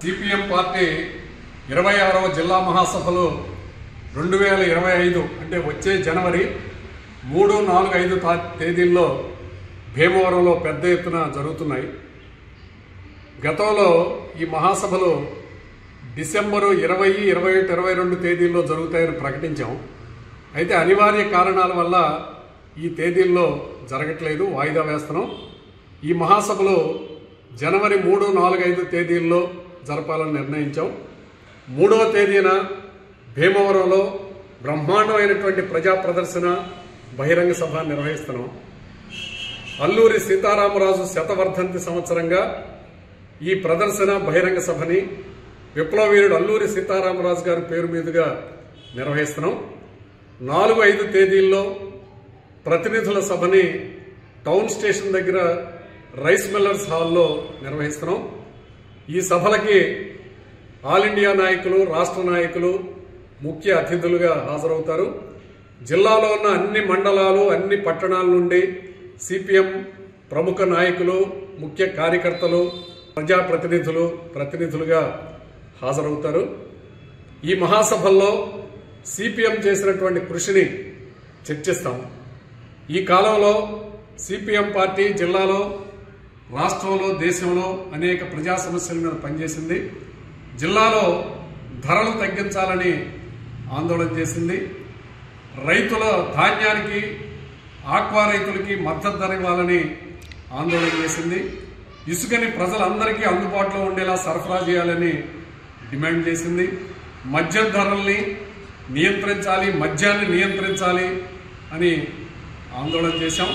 Speaker 2: సిపిఎం పార్టీ 26వ జిల్లా మహాసభలు 2025 అంటే వచ్చే జనవరి 3, 4, 5 తేదీల్లో భీమవరంలో పెద్ద ఎత్తున జరుగుతున్నాయి. గతంలో ఈ మహాసభలు డిసెంబరు 20, 21, 22 తేదీల్లో జరుగుతాయని ప్రకటించాం. అయితే అనివార్య కారణాల వల్ల ఈ తేదీల్లో జరగట్లేదు, వాయిదా వేస్తున్నాం. ఈ మహాసభలు జనవరి 3, 4, 5 తేదీల్లో జరపాలని నిర్ణయించాం. 3వ తేదీన భీమవరంలో బ్రహ్మాండమైనటువంటి ప్రజా ప్రదర్శన, బహిరంగ సభ నిర్వహిస్తున్నాం. అల్లూరి సీతారామరాజు శతవర్ధంతి సంవత్సరంగా ఈ ప్రదర్శన, బహిరంగ సభని విప్లవీరుడు అల్లూరి సీతారామరాజు గారి పేరు మీదుగా నిర్వహిస్తున్నాం. 4, 5 తేదీల్లో ప్రతినిధుల సభని టౌన్ స్టేషన్ దగ్గర రైస్ మిల్లర్స్ హాల్లో నిర్వహిస్తున్నాం. ఈ సభలకి ఆల్ ఇండియా నాయకులు, రాష్ట్ర నాయకులు ముఖ్య అతిథులుగా హాజరవుతారు. జిల్లాలో ఉన్న అన్ని మండలాలు, అన్ని పట్టణాల నుండి సిపిఎం ప్రముఖ నాయకులు, ముఖ్య కార్యకర్తలు, ప్రజాప్రతినిధులు ప్రతినిధులుగా హాజరవుతారు. ఈ మహాసభల్లో సిపిఎం చేసినటువంటి కృషిని చర్చిస్తాం. ఈ కాలంలో సిపిఎం పార్టీ జిల్లాలో, రాష్ట్రంలో, దేశంలో అనేక ప్రజా సమస్యల మీద పనిచేసింది. జిల్లాలో ధరలు తగ్గించాలని ఆందోళన చేసింది. రైతుల ధాన్యానికి, ఆక్వా రైతులకి మద్దతు ధర ఇవ్వాలని ఆందోళన చేసింది. ఇసుకని ప్రజలందరికీ అందుబాటులో ఉండేలా సరఫరా చేయాలని డిమాండ్ చేసింది. మద్యం ధరల్ని నియంత్రించాలి, మద్యాన్ని నియంత్రించాలి అని ఆందోళన చేశాం.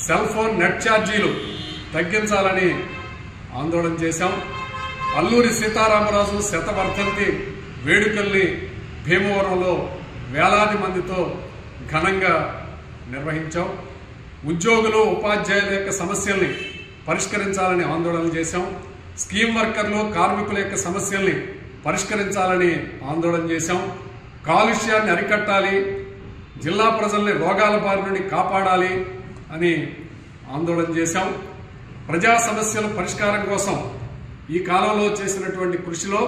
Speaker 2: సెల్ ఫోన్ నెట్ ఛార్జీలు తగ్గించాలని ఆందోళన చేశాం. అల్లూరి సీతారామరాజు శతవర్ధంతి వేడుకల్ని భీమవరంలో వేలాది మందితో ఘనంగా నిర్వహించాం. ఉద్యోగులు, ఉపాధ్యాయుల యొక్క సమస్యల్ని పరిష్కరించాలని ఆందోళన చేశాం. స్కీమ్ వర్కర్లు, కార్మికుల యొక్క సమస్యల్ని పరిష్కరించాలని ఆందోళన చేశాం. కాలుష్యాన్ని అరికట్టాలి, జిల్లా ప్రజల్ని రోగాల బారి నుండి కాపాడాలి అని ఆందోళన చేశాం. ప్రజా సమస్యల పరిష్కారం కోసం ఈ కాలంలో చేసినటువంటి కృషిలో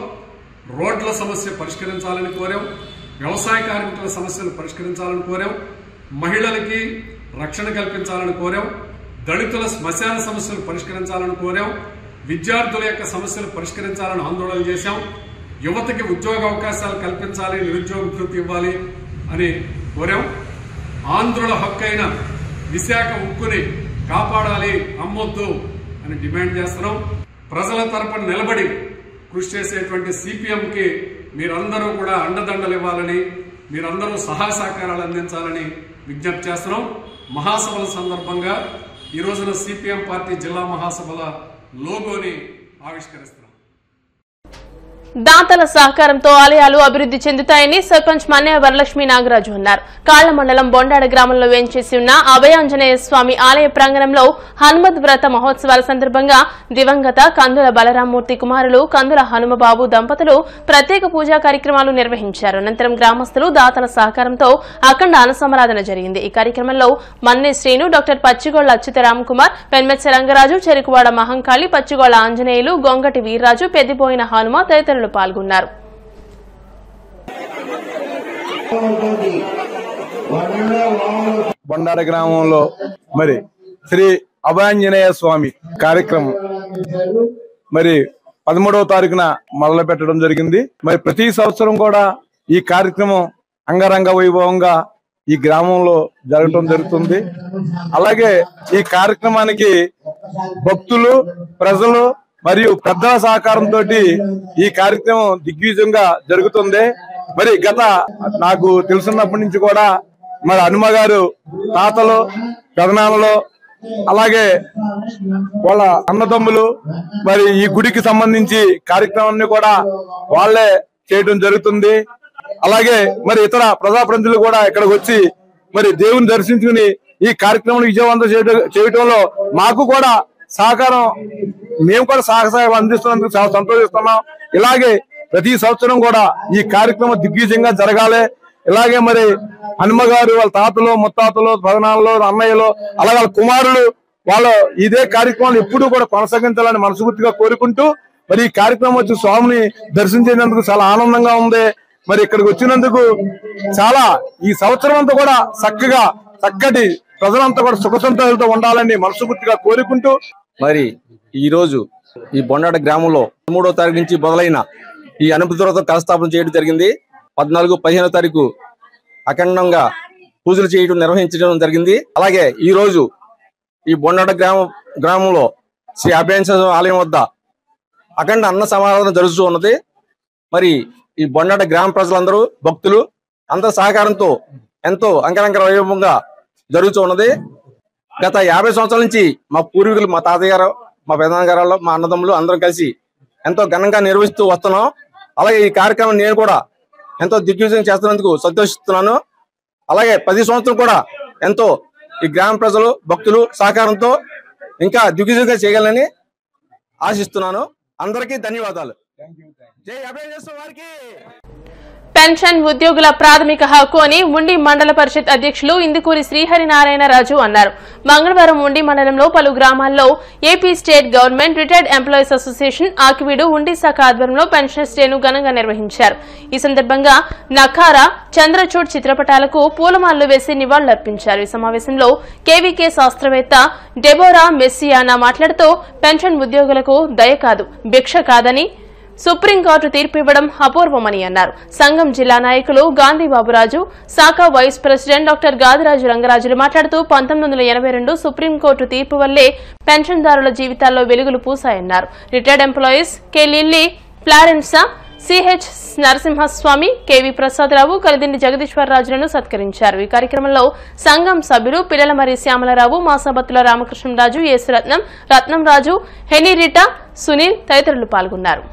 Speaker 2: రోడ్ల సమస్య పరిష్కరించాలని కోరాం. వ్యవసాయ కార్మికుల సమస్యలు పరిష్కరించాలని కోరాం. మహిళలకి రక్షణ కల్పించాలని కోరాం. దళితుల శ్మశాన సమస్యలు పరిష్కరించాలని కోరాం. విద్యార్థుల యొక్క సమస్యలు పరిష్కరించాలని ఆందోళన చేశాం. యువతకి ఉద్యోగ అవకాశాలు కల్పించాలి, నిరుద్యోగ భృతి ఇవ్వాలి అని కోరాం. ఆంధ్రుల హక్కైన విశాఖ ఉక్కుని కాపాడాలి, అమ్మొద్దు అని డిమాండ్ చేస్తున్నాం. ప్రజల తరపున నిలబడి కృషి చేసేటువంటి సిపిఎంకి మీరందరూ కూడా అండదండలు ఇవ్వాలని, మీరందరూ సహాయ సహకారాలు అందించాలని విజ్ఞప్తి చేస్తున్నాం. మహాసభల సందర్భంగా ఈ రోజున సిపిఎం పార్టీ జిల్లా మహాసభల లోగోని ఆవిష్కరిస్తున్నాం.
Speaker 1: దాతల సహకారంతో ఆలయాలు అభివృద్ధి చెందుతాయని సర్పంచ్ మన్నయ్య వరలక్ష్మి నాగరాజు అన్నారు. కాళ్ల మండలం బొండాడ గ్రామంలో వేంచేసి ఉన్న అభయాంజనేయ స్వామి ఆలయ ప్రాంగణంలో హనుమత్ వ్రత మహోత్సవాల సందర్భంగా దివంగత కందుల బలరామ్మూర్తి కుమారులు కందుల హనుమబాబు దంపతులు ప్రత్యేక పూజా కార్యక్రమాలు నిర్వహించారు. అనంతరం గ్రామస్తులు దాతల సహకారంతో అఖండ అన్నసమారాధన జరిగింది. ఈ కార్యక్రమంలో మన్నే శ్రీను, డాక్టర్ పచ్చిగోళ్ల అచ్యుత రామకుమార్, పెన్మెత్స రంగరాజు, చెరుకువాడ మహంకాళి, పచ్చిగోళ్ల ఆంజనేయులు, గొంగటి వీర్రాజు, పెద్దిపోయిన హనుమ తదితరులు పాల్గొన్నారు.
Speaker 4: బొండాడ గ్రామంలో మరి శ్రీ అభయాంజనేయ స్వామి కార్యక్రమం మరి 13వ తారీఖున మొదలు పెట్టడం జరిగింది. మరి ప్రతి సంవత్సరం కూడా ఈ కార్యక్రమం అంగరంగ వైభవంగా ఈ గ్రామంలో జరగటం జరుగుతుంది. అలాగే ఈ కార్యక్రమానికి భక్తులు, ప్రజలు మరియు పెద్దల సహకారంతో ఈ కార్యక్రమం దిగ్విజయంగా జరుగుతుంది. మరి గత నాకు తెలిసినప్పటి నుంచి కూడా మరి హనుమ గారు తాతలు, పెదనాన్నలు, అలాగే వాళ్ళ అన్నదమ్ములు మరి ఈ గుడికి సంబంధించి కార్యక్రమాన్ని కూడా వాళ్లే చేయడం జరుగుతుంది. అలాగే మరి ఇతర ప్రజాప్రతినిధులు కూడా ఇక్కడికి వచ్చి మరి దేవుని దర్శించుకుని ఈ కార్యక్రమం విజయవంతం చేయడంలో మాకు కూడా సహకారం, మేము కూడా సహకారం అందిస్తున్నందుకు చాలా సంతోషిస్తున్నాం. ఇలాగే ప్రతి సంవత్సరం కూడా ఈ కార్యక్రమం దిగ్విజయంగా జరగాలి. ఇలాగే మరి హనుమ గారు వాళ్ళ తాతలు, ముత్తాతలు, ప్రధానాలు, అన్నయ్యలు, అలాగే వాళ్ళ కుమారులు వాళ్ళు ఇదే కార్యక్రమాలు ఎప్పుడూ కూడా కొనసాగించాలని మనస్ఫూర్తిగా కోరుకుంటూ మరి ఈ కార్యక్రమం వచ్చి స్వామిని దర్శించేందుకు చాలా ఆనందంగా ఉంది. మరి ఇక్కడికి వచ్చినందుకు చాలా ఈ సంవత్సరం అంతా కూడా చక్కటి ప్రజలంతా కూడా సుఖ సంతోషాలతో ఉండాలని మనస్ఫూర్తిగా కోరుకుంటూ
Speaker 5: మరి ఈ రోజు ఈ బొండాడ గ్రామంలో 13వ తారీఖు నుంచి మొదలైన ఈ హనుమత్ వ్రతం కలస్థాపన చేయడం జరిగింది. 14, 15వ తారీఖు అఖండంగా పూజలు చేయడం నిర్వహించడం జరిగింది. అలాగే ఈ రోజు ఈ బొండాడ గ్రామంలో శ్రీ అభయాంజనేయ ఆలయం వద్ద అఖండ అన్న సమారాధన జరుగుతూ ఉన్నది. మరి ఈ బొండాడ గ్రామ ప్రజలందరూ, భక్తులు అందరి సహకారంతో ఎంతో అంగరంగ వైభవంగా జరుగుతూ ఉన్నది. గత 50 సంవత్సరాల నుంచి మా పూర్వీకులు, మా తాతయ్య గారు, మా పెదనాన్నగారు, మా అన్నదమ్ములు అందరం కలిసి ఎంతో ఘనంగా నిర్వహిస్తూ వస్తున్నాం. అలాగే ఈ కార్యక్రమం నేను కూడా ఎంతో దిగ్విజయం చేస్తున్నందుకు సంతోషిస్తున్నాను. అలాగే 10 సంవత్సరం కూడా ఎంతో ఈ గ్రామ ప్రజలు, భక్తులు సహకారంతో ఇంకా దిగ్విజయంగా చేయగలని ఆశిస్తున్నాను. అందరికీ ధన్యవాదాలు. జై అభయాంజనేయ వారికి.
Speaker 1: పెన్షన్ ఉద్యోగుల ప్రాథమిక హక్కు అని ఉండి మండల పరిషత్ అధ్యక్షులు ఇందుకూరి శ్రీహరినారాయణరాజు అన్నారు. మంగళవారం ఉండి మండలంలో పలు గ్రామాల్లో AP state government retired employees association Akividu ఉండి శాఖ ఆధ్వర్యంలో పెన్షనర్స్ డేను ఘనంగా నిర్వహించారు. ఈ సందర్భంగా నఖారా, చంద్రచూడ్ చిత్రపటాలకు పూలమాలలు వేసి నివాళులర్పించారు. ఈ సమావేశంలో కేవీకే శాస్త్రవేత్త డెబోరా మెస్సియానా మాట్లాడుతూ పెన్షన్ ఉద్యోగులకు దయ కాదు, భిక్ష కాదని సుప్రీంకోర్టు తీర్పు ఇవ్వడం అపూర్వమని అన్నారు. సంఘం జిల్లా నాయకులు గాంధీ బాబురాజు, శాఖ వైస్ ప్రెసిడెంట్ డాక్టర్ గాదిరాజు రంగరాజులు మాట్లాడుతూ 1982 సుప్రీంకోర్టు తీర్పు వల్లే పెన్షన్దారుల జీవితాల్లో వెలుగులు పూసాయన్నారు. Retired employees K Lilly, Florence, CH Narasimhaswamy, K V Prasadarao, Kalidindi జగదీశ్వరరాజులను సత్కరించారు. ఈ కార్యక్రమంలో సంఘం సభ్యులు పిల్లలమరి శ్యామలరావు, మాసాబత్తుల రామకృష్ణరాజు, యేసురత్నం, రత్నంరాజు, హెనీరిటా, సునీల్ తదితరులు పాల్గొన్నారు.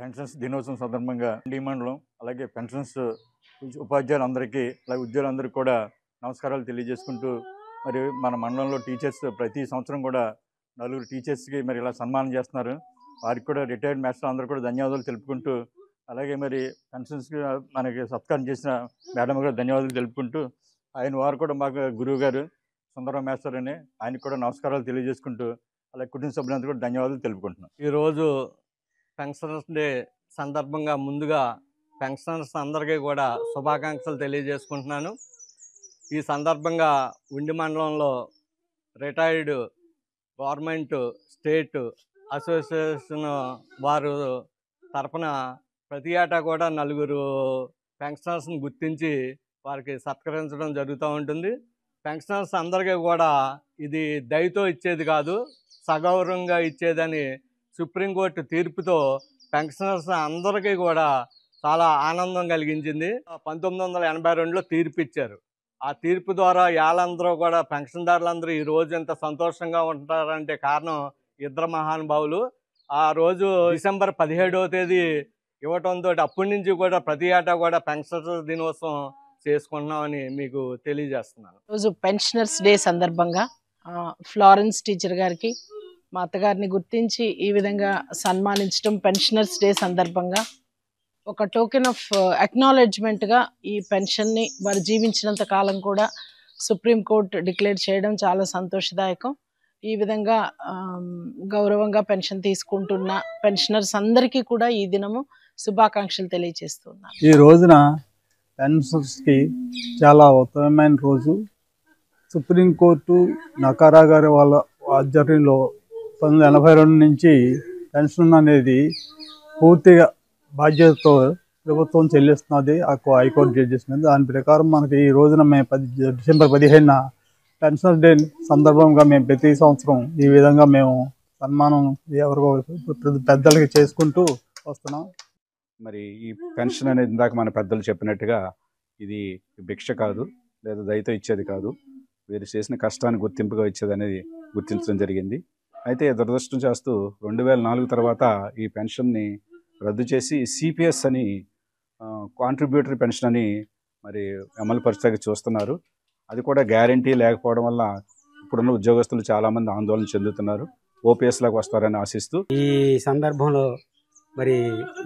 Speaker 23: పెన్షన్స్ దినోత్సవం సందర్భంగా డి మండలం అలాగే పెన్షన్స్ ఉపాధ్యాయులందరికీ అలాగే ఉద్యోగులందరికీ కూడా నమస్కారాలు తెలియజేసుకుంటూ మరి మన మండలంలో టీచర్స్ ప్రతి సంవత్సరం కూడా 4 టీచర్స్కి మరి ఇలా సన్మానం చేస్తున్నారు. వారికి కూడా రిటైర్డ్ మాస్టర్ అందరూ కూడా ధన్యవాదాలు తెలుపుకుంటూ అలాగే మరి పెన్షన్స్కి మనకి సత్కారం చేసిన మేడం కూడా ధన్యవాదాలు తెలుపుకుంటూ వారు కూడా మాకు గురువు గారు సుందరం మాస్టర్ అని ఆయనకు కూడా నమస్కారాలు తెలియజేసుకుంటూ అలాగే కుటుంబ సభ్యులందరూ కూడా ధన్యవాదాలు తెలుపుకుంటున్నాం.
Speaker 24: ఈరోజు పెన్షనర్స్ డే సందర్భంగా ముందుగా పెన్షనర్స్ అందరికీ కూడా శుభాకాంక్షలు తెలియజేసుకుంటున్నాను. ఈ సందర్భంగా ఉండి మండలంలో రిటైర్డ్ గవర్నమెంట్ స్టేట్ అసోసియేషన్ వారు తరఫున ప్రతి ఏటా కూడా 4 పెన్షనర్స్ని గుర్తించి వారికి సత్కరించడం జరుగుతూ ఉంటుంది. పెన్షనర్స్ అందరికీ కూడా ఇది దయతో ఇచ్చేది కాదు, సగౌరవంగా ఇచ్చేదని సుప్రీంకోర్టు తీర్పుతో పెన్షనర్స్ అందరికీ కూడా చాలా ఆనందం కలిగించింది. 1982లో తీర్పు ఇచ్చారు. ఆ తీర్పు ద్వారా వాళ్ళందరూ కూడా పెన్షన్దారులందరూ ఈ రోజు ఎంత సంతోషంగా ఉంటారంటే కారణం ఇద్దరు మహానుభావులు. ఆ రోజు డిసెంబర్ 17వ తేదీ ఇవ్వటంతో అప్పటి నుంచి కూడా ప్రతి ఏటా కూడా పెన్షనర్స్ దినోత్సవం చేసుకుంటున్నామని మీకు తెలియజేస్తున్నాను.
Speaker 3: రోజు పెన్షనర్స్ డే సందర్భంగా ఫ్లారెన్స్ టీచర్ గారికి మా అత్తగారిని గుర్తించి ఈ విధంగా సన్మానించడం పెన్షనర్స్ డే సందర్భంగా ఒక టోకెన్ ఆఫ్ అక్నాలెడ్జ్మెంట్గా ఈ పెన్షన్ని వారు జీవించినంత కాలం కూడా సుప్రీంకోర్టు డిక్లేర్ చేయడం చాలా సంతోషదాయకం. ఈ విధంగా గౌరవంగా పెన్షన్ తీసుకుంటున్న పెన్షనర్స్ అందరికీ కూడా ఈ దినము శుభాకాంక్షలు తెలియజేస్తున్నాను.
Speaker 18: ఈ రోజున పెన్షనర్స్కి చాలా ఉత్తమమైన రోజు. సుప్రీంకోర్టు నకారా గారి వాళ్ళ ఆధ్వర్యంలో 1982 నుంచి పెన్షన్ అనేది పూర్తిగా బాధ్యతతో ప్రభుత్వం చెల్లిస్తున్నది హైకోర్టు జడ్జెస్ మీద. దాని ప్రకారం మనకి ఈ రోజున మేము డిసెంబర్ 15న పెన్షనర్ డే సందర్భంగా మేము ప్రతి సంవత్సరం ఈ విధంగా మేము సన్మానం ఎవరికో పెద్దలకి చేసుకుంటూ వస్తున్నాం.
Speaker 6: మరి ఈ పెన్షన్ అనేది ఇందాక మన పెద్దలు చెప్పినట్టుగా ఇది భిక్ష కాదు, లేదా దయతో ఇచ్చేది కాదు, వీరు చేసిన కష్టాన్ని గుర్తింపుగా ఇచ్చేది అనేది గుర్తించడం జరిగింది. అయితే దురదృష్టం చేస్తూ 2004 తర్వాత ఈ పెన్షన్ని రద్దు చేసి సిపిఎస్ అని కాంట్రిబ్యూటరీ పెన్షన్ అని మరి అమలు పరిస్థితికి చూస్తున్నారు. అది కూడా గ్యారంటీ లేకపోవడం వల్ల ఇప్పుడున్న ఉద్యోగస్తులు చాలామంది ఆందోళన చెందుతున్నారు. ఓపీఎస్లోకి వస్తారని ఆశిస్తూ
Speaker 7: ఈ సందర్భంలో మరి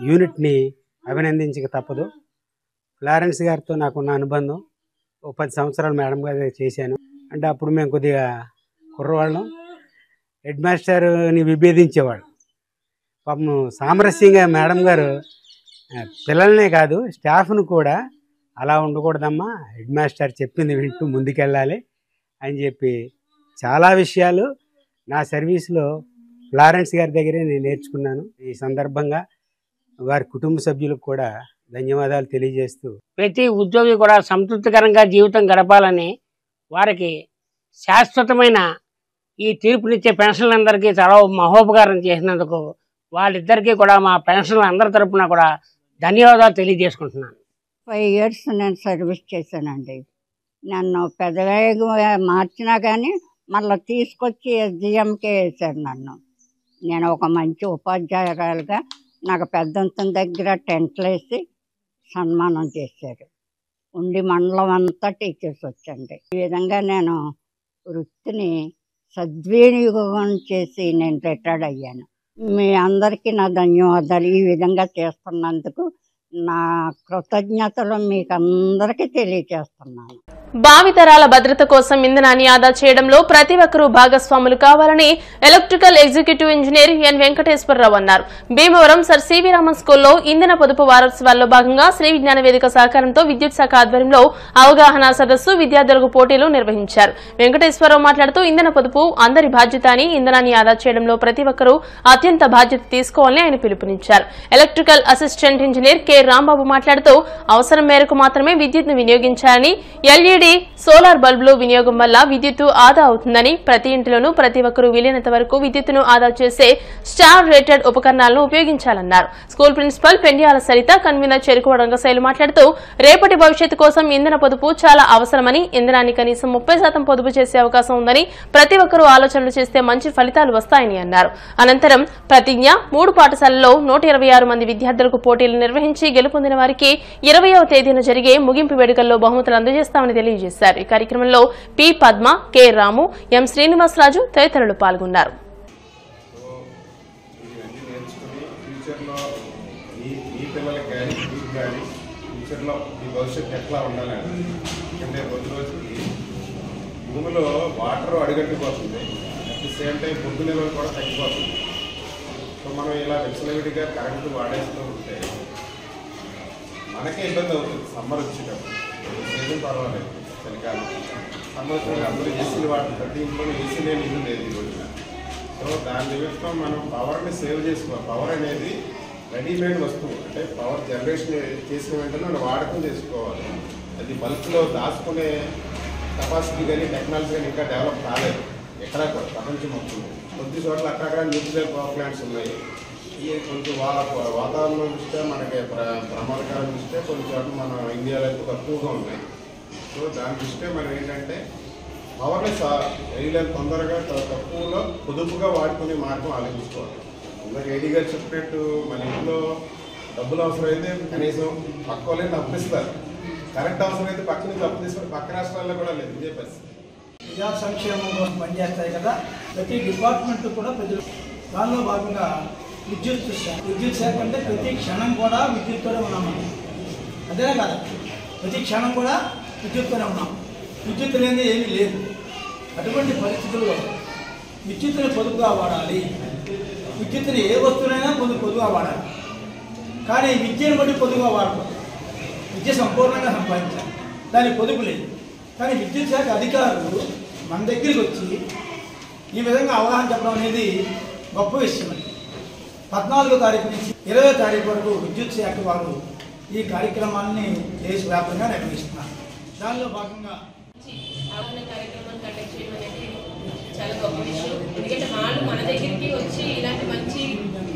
Speaker 7: యూనిట్ని అభినందించక తప్పదు. ఫ్లారెన్స్ గారితో నాకున్న అనుబంధం 10 సంవత్సరాలు మేడం గారు చేశాను. అంటే అప్పుడు మేము కొద్దిగా కుర్రవాళ్ళం. హెడ్ మాస్టర్ని విభేదించేవాడు. పాపం సామరస్యంగా మేడం గారు పిల్లలనే కాదు స్టాఫ్ను కూడా అలా ఉండకూడదమ్మా, హెడ్ మాస్టర్ చెప్పింది వింటూ ముందుకెళ్ళాలి అని చెప్పి చాలా విషయాలు నా సర్వీస్లో ఫ్లారెన్స్ గారి దగ్గరే నేను నేర్చుకున్నాను. ఈ సందర్భంగా వారి కుటుంబ సభ్యులకు కూడా ధన్యవాదాలు తెలియజేస్తూ
Speaker 8: ప్రతి ఉద్యోగి కూడా సంతృప్తికరంగా జీవితం గడపాలని వారికి శాశ్వతమైన ఈ తీర్పునిచ్చే పెన్షన్లందరికీ చాలా మహోపకారం చేసినందుకు వాళ్ళిద్దరికీ కూడా మా పెన్షన్లు అందరి తరపున కూడా ధన్యవాదాలు తెలియజేసుకుంటున్నాను.
Speaker 25: 5 years నేను సర్వీస్ చేశానండి. నన్ను పెద్దగా మార్చినా కానీ మళ్ళీ తీసుకొచ్చి ఎస్జిఎంకే వేశారు నన్ను. నేను ఒక మంచి ఉపాధ్యాయురాలుగా నాకు పెద్దంతం దగ్గర టెంట్లు వేసి సన్మానం చేశారు. ఉండి మండలం అంతా టీచర్స్ వచ్చండి. ఈ విధంగా నేను వృత్తిని సద్వినియోగం చేసి నేను రిటైర్డ్ అయ్యాను. మీ అందరికీ నా ధన్యవాదాలు. ఈ విధంగా చేస్తున్నందుకు నా కృతజ్ఞతలు మీకు అందరికీ తెలియజేస్తున్నాను.
Speaker 1: భావితరాల భద్రత కోసం ఇంధనాన్ని ఆదా చేయడంలో ప్రతి ఒక్కరూ భాగస్వాములు కావాలని electrical executive engineer N Venkateswara Rao అన్నారు. భీమవరం సర్ సివి రామన్ స్కూల్లో ఇంధన పొదుపు వారోత్సవాల్లో భాగంగా శ్రీ విజ్ఞాన వేదిక సహకారంతో విద్యుత్ శాఖ ఆధ్వర్యంలో అవగాహన సదస్సు, విద్యార్థులకు పోటీలు నిర్వహించారు. వెంకటేశ్వరరావు మాట్లాడుతూ ఇంధన పొదుపు అందరి బాధ్యత అని, ఇంధనాన్ని ఆదా చేయడంలో ప్రతి ఒక్కరూ అత్యంత బాధ్యత తీసుకోవాలని ఆయన పిలుపునిచ్చారు. Electrical assistant engineer K Rambabu మాట్లాడుతూ అవసరం మేరకు మాత్రమే విద్యుత్ను వినియోగించాలని, ఎల్ఈడి సోలార్ బల్బులు వినియోగం వల్ల విద్యుత్తు ఆదా అవుతుందని, ప్రతి ఇంటిలోనూ ప్రతి ఒక్కరూ వీలైనంత వరకు విద్యుత్తును ఆదా చేసే స్టార్ రేటెడ్ ఉపకరణాలను ఉపయోగించాలన్నారు. School principal Pendyala Saritha, convener Cheruku Rangashailu మాట్లాడుతూ రేపటి భవిష్యత్తు కోసం ఇంధన పొదుపు చాలా అవసరమని, ఇంధనాన్ని కనీసం 30% పొదుపు చేసే అవకాశం ఉందని, ప్రతి ఒక్కరూ ఆలోచనలు చేస్తే మంచి ఫలితాలు వస్తాయని అన్నారు. అనంతరం ప్రతిజ్ఞ 3 పాఠశాలల్లో 126 మంది విద్యార్థులకు పోటీలు నిర్వహించి గెలుపొందిన వారికి 20వ తేదీన జరిగే ముగింపు వేడుకల్లో బహుమతులు అందజేస్తామని తెలియజేశారు. ఈ కార్యక్రమంలో P Padma, K Ramu, M Srinivasaraju తదితరులు పాల్గొన్నారు.
Speaker 26: భూమిలో వాటర్ అడుగట్టిపోతుంది, అట్ ది సేమ్ టైం బొగ్గు నిల్వ కూడా తగ్గిపోతుంది. సో మనం ఇలా విచ్చలవిడిగా కరెంటు వాడేస్తూ ఉంటే మనకే ఇబ్బంది అవుతుంది. సమ్మర్ వచ్చేటప్పుడు సీజన్ పర్వాలేదు, చలికాలం సమ్మర్ అందరూ ఏసీలు వాడుతుంది. ప్రతి ఇంట్లో ఏసీ లేని ఇల్లు లేదు ఈ రోజున. సో దాని నిమిత్తం మనం పవర్ని సేవ్ చేసుకోవాలి. పవర్ అనేది రెడీమేడ్ వస్తువు, అంటే పవర్ జనరేషన్ చేసిన వెంటనే మనం వాడకం చేసుకోవాలి. అది బల్క్లో దాచుకునే కెపాసిటీ కానీ టెక్నాలజీ కానీ ఇంకా డెవలప్ కాలేదు ఎక్కడా కూడా ప్రపంచం మొత్తం. కొద్ది చోట్ల అక్కడక్కడ న్యూక్లియర్ పవర్ ప్లాంట్స్ ఉన్నాయి. ఈ కొంచెం వాతావరణం చూస్తే మనకి ప్రమాదకరం చూస్తే కొన్ని చోట్ల మన ఇండియాలో అయితే తక్కువగా ఉన్నాయి. సో దాని దృష్ట్యా మనం ఏంటంటే పవర్ని తొందరగా తక్కువలో పొదుపుగా వాడుకునే మార్గం ఆలోచించుకోవాలి. ఇందాక ఏడీ గారు చెప్పినట్టు మన ఇంట్లో డబ్బులు అవసరమైతే కనీసం పక్క వాళ్ళే అప్పిస్తారు. కరెంట్ అవసరం అయితే పక్క నుంచి అప్పు తీసుకుని పక్క రాష్ట్రాల్లో కూడా లేదు, ఇదే పరిస్థితి.
Speaker 9: ప్రజా సంక్షేమం కోసం పనిచేస్తాయి కదా, ప్రతి డిపార్ట్మెంట్ కూడా ప్రజలు. దానిలో భాగంగా విద్యుత్ శాఖ అంటే ప్రతి క్షణం కూడా విద్యుత్తోనే ఉన్నాం మనం. అదేనే కదా, ప్రతి క్షణం కూడా విద్యుత్తోనే ఉన్నాం. విద్యుత్ అనేది ఏమీ లేదు. అటువంటి పరిస్థితుల్లో విద్యుత్తుని పొదుపుగా వాడాలి. విద్యుత్తుని ఏ వస్తువునైనా పొదుపుగా వాడాలి. కానీ విద్యను బట్టి పొదుపుగా వాడకూడదు. విద్య సంపూర్ణంగా సంపాదించాలి, దాని పొదుపు లేదు. కానీ విద్యుత్ శాఖ అధికారులు మన దగ్గరికి వచ్చి ఈ విధంగా అవగాహన చెప్పడం అనేది గొప్ప విషయం. 14వ తారీఖు నుంచి 20వ తారీఖు వరకు విద్యుత్ శాఖ వారు ఈ కార్యక్రమాన్ని దేశవ్యాప్తంగా నిర్వహిస్తున్నారు. దానిలో భాగంగా
Speaker 1: చాలా గొప్ప విషయం. ఎందుకంటే వాళ్ళు మన దగ్గరికి వచ్చి ఇలాంటి మంచి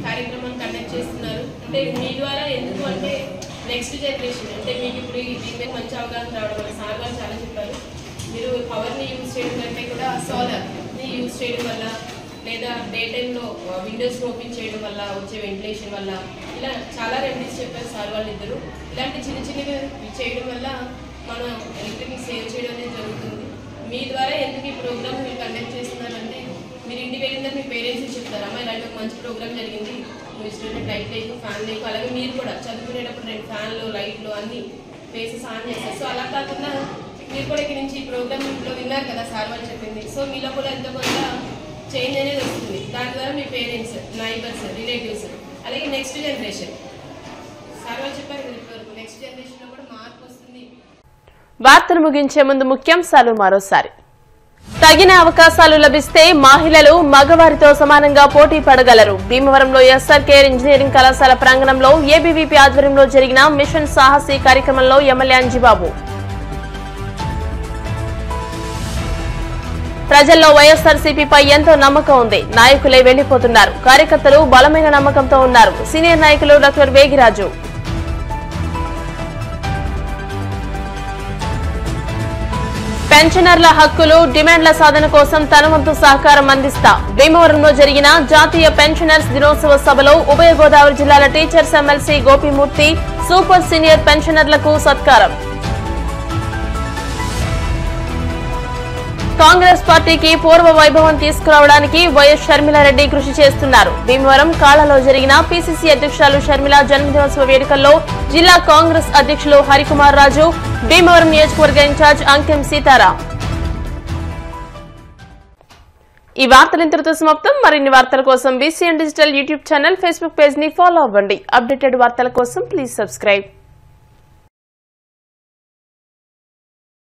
Speaker 1: కార్యక్రమం కండక్ట్ చేస్తున్నారు. అంటే మీ ద్వారా ఎందుకు అంటే నెక్స్ట్ జనరేషన్ అంటే మీకు ఇప్పుడు దీని మీద మంచి అవగాహన రావడం వల్ల సార్ గారు చాలా చెప్పారు. మీరు పవర్ని యూజ్ చేయడం కంటే కూడా సోలార్ని యూజ్ చేయడం వల్ల లేదా డే టైంలో విండోస్ ఓపెన్ చేయడం వల్ల వచ్చే వెంటిలేషన్ వల్ల ఇలా చాలా రెమెడీస్ చెప్పారు సార్ వాళ్ళు ఇద్దరు. ఇలాంటి చిన్న చిన్నవి చేయడం వల్ల మనం ఎలక్ట్రిక్ని సేవ్ చేయడం అనేది జరుగుతుంది. మీ ద్వారా ఎందుకు ఈ ప్రోగ్రామ్ మీరు కండక్ట్ చేస్తున్నారంటే మీరు ఇంటికి వెళ్ళిందా మీ పేరెంట్స్కి చెప్తారు, అమ్మ ఇలాంటి ఒక మంచి ప్రోగ్రామ్ జరిగింది, నువ్వు ఇష్టం లైట్ లేదు ఫ్యాన్ లేదు. అలాగే మీరు కూడా చదువుకునేటప్పుడు 2 ఫ్యాన్లు లైట్లు అన్నీ ఫేసెస్ ఆన్ చేస్తారు. సో అలా కాకుండా మీరు కూడా ఇక్కడ నుంచి ఈ ప్రోగ్రామ్ ఇంట్లో విన్నారు కదా సార్ వాళ్ళు చెప్పింది. సో మీలో కూడా ఎంతో కొంత చేంజ్ అనేది వస్తుంది. దాని ద్వారా మీ పేరెంట్స్, నైబర్స్, రిలేటివ్స్ అలాగే నెక్స్ట్ జనరేషన్ సార్ వాళ్ళు చెప్పారు కదా ఇప్పటివరకు నెక్స్ట్ జనరేషన్లో కూడా మార్పు వస్తుంది.
Speaker 10: వార్తలు ముగించే ముందు ముఖ్యాంశాలు మరోసారి. తగిన అవకాశాలు లభిస్తే మహిళలు మగవారితో సమానంగా పోటీ పడగలరు. భీమవరంలో ఎస్ఆర్కేఆర్ ఇంజనీరింగ్ కళాశాల ప్రాంగణంలో ఏబీవీపీ ఆధ్వర్యంలో జరిగిన మిషన్ సాహసి కార్యక్రమంలో ఎమ్మెల్యే అంజిబాబు. ప్రజల్లో వైఎస్ఆర్సీపీపై ఎంతో నమ్మకం ఉంది, నాయకులే వెళ్లిపోతున్నారు, కార్యకర్తలు బలమైన నమ్మకంతో ఉన్నారు. సీనియర్ నాయకులు డాక్టర్ వేగిరాజు. పెన్షనర్ల హక్కులు, డిమాండ్ల సాధన కోసం తన వంతు సహకారం అందిస్తా. భీమవరంలో జరిగిన జాతీయ పెన్షనర్స్ దినోత్సవ సభలో ఉభయ గోదావరి జిల్లాల teachers MLC Gopimurthy, super senior పెన్షనర్లకు సత్కారం. కాంగ్రెస్ పార్టీకి పూర్వ వైభవం తీసుకురావడానికి వైఎస్ షర్మిలారెడ్డి కృషి చేస్తున్నారు. భీమవరం కాళలో జరిగిన పీసీసీ అధ్యక్షురాలు షర్మిల జన్మదినోత్సవ వేడుకల్లో జిల్లా కాంగ్రెస్ అధ్యక్షులు హరికుమార్ రాజు, భీమవరం నియోజకవర్గ ఇన్ఛార్జ్ అంకెం సీతారాం. ఈ వార్తలు ఇంతటితో సమాప్తం. మరిన్ని వార్తల కోసం BCN digital YouTube channel, Facebook page ని ఫాలో అవ్వండి. అప్డేటెడ్ వార్తల కోసం ప్లీజ్ సబ్స్క్రైబ్.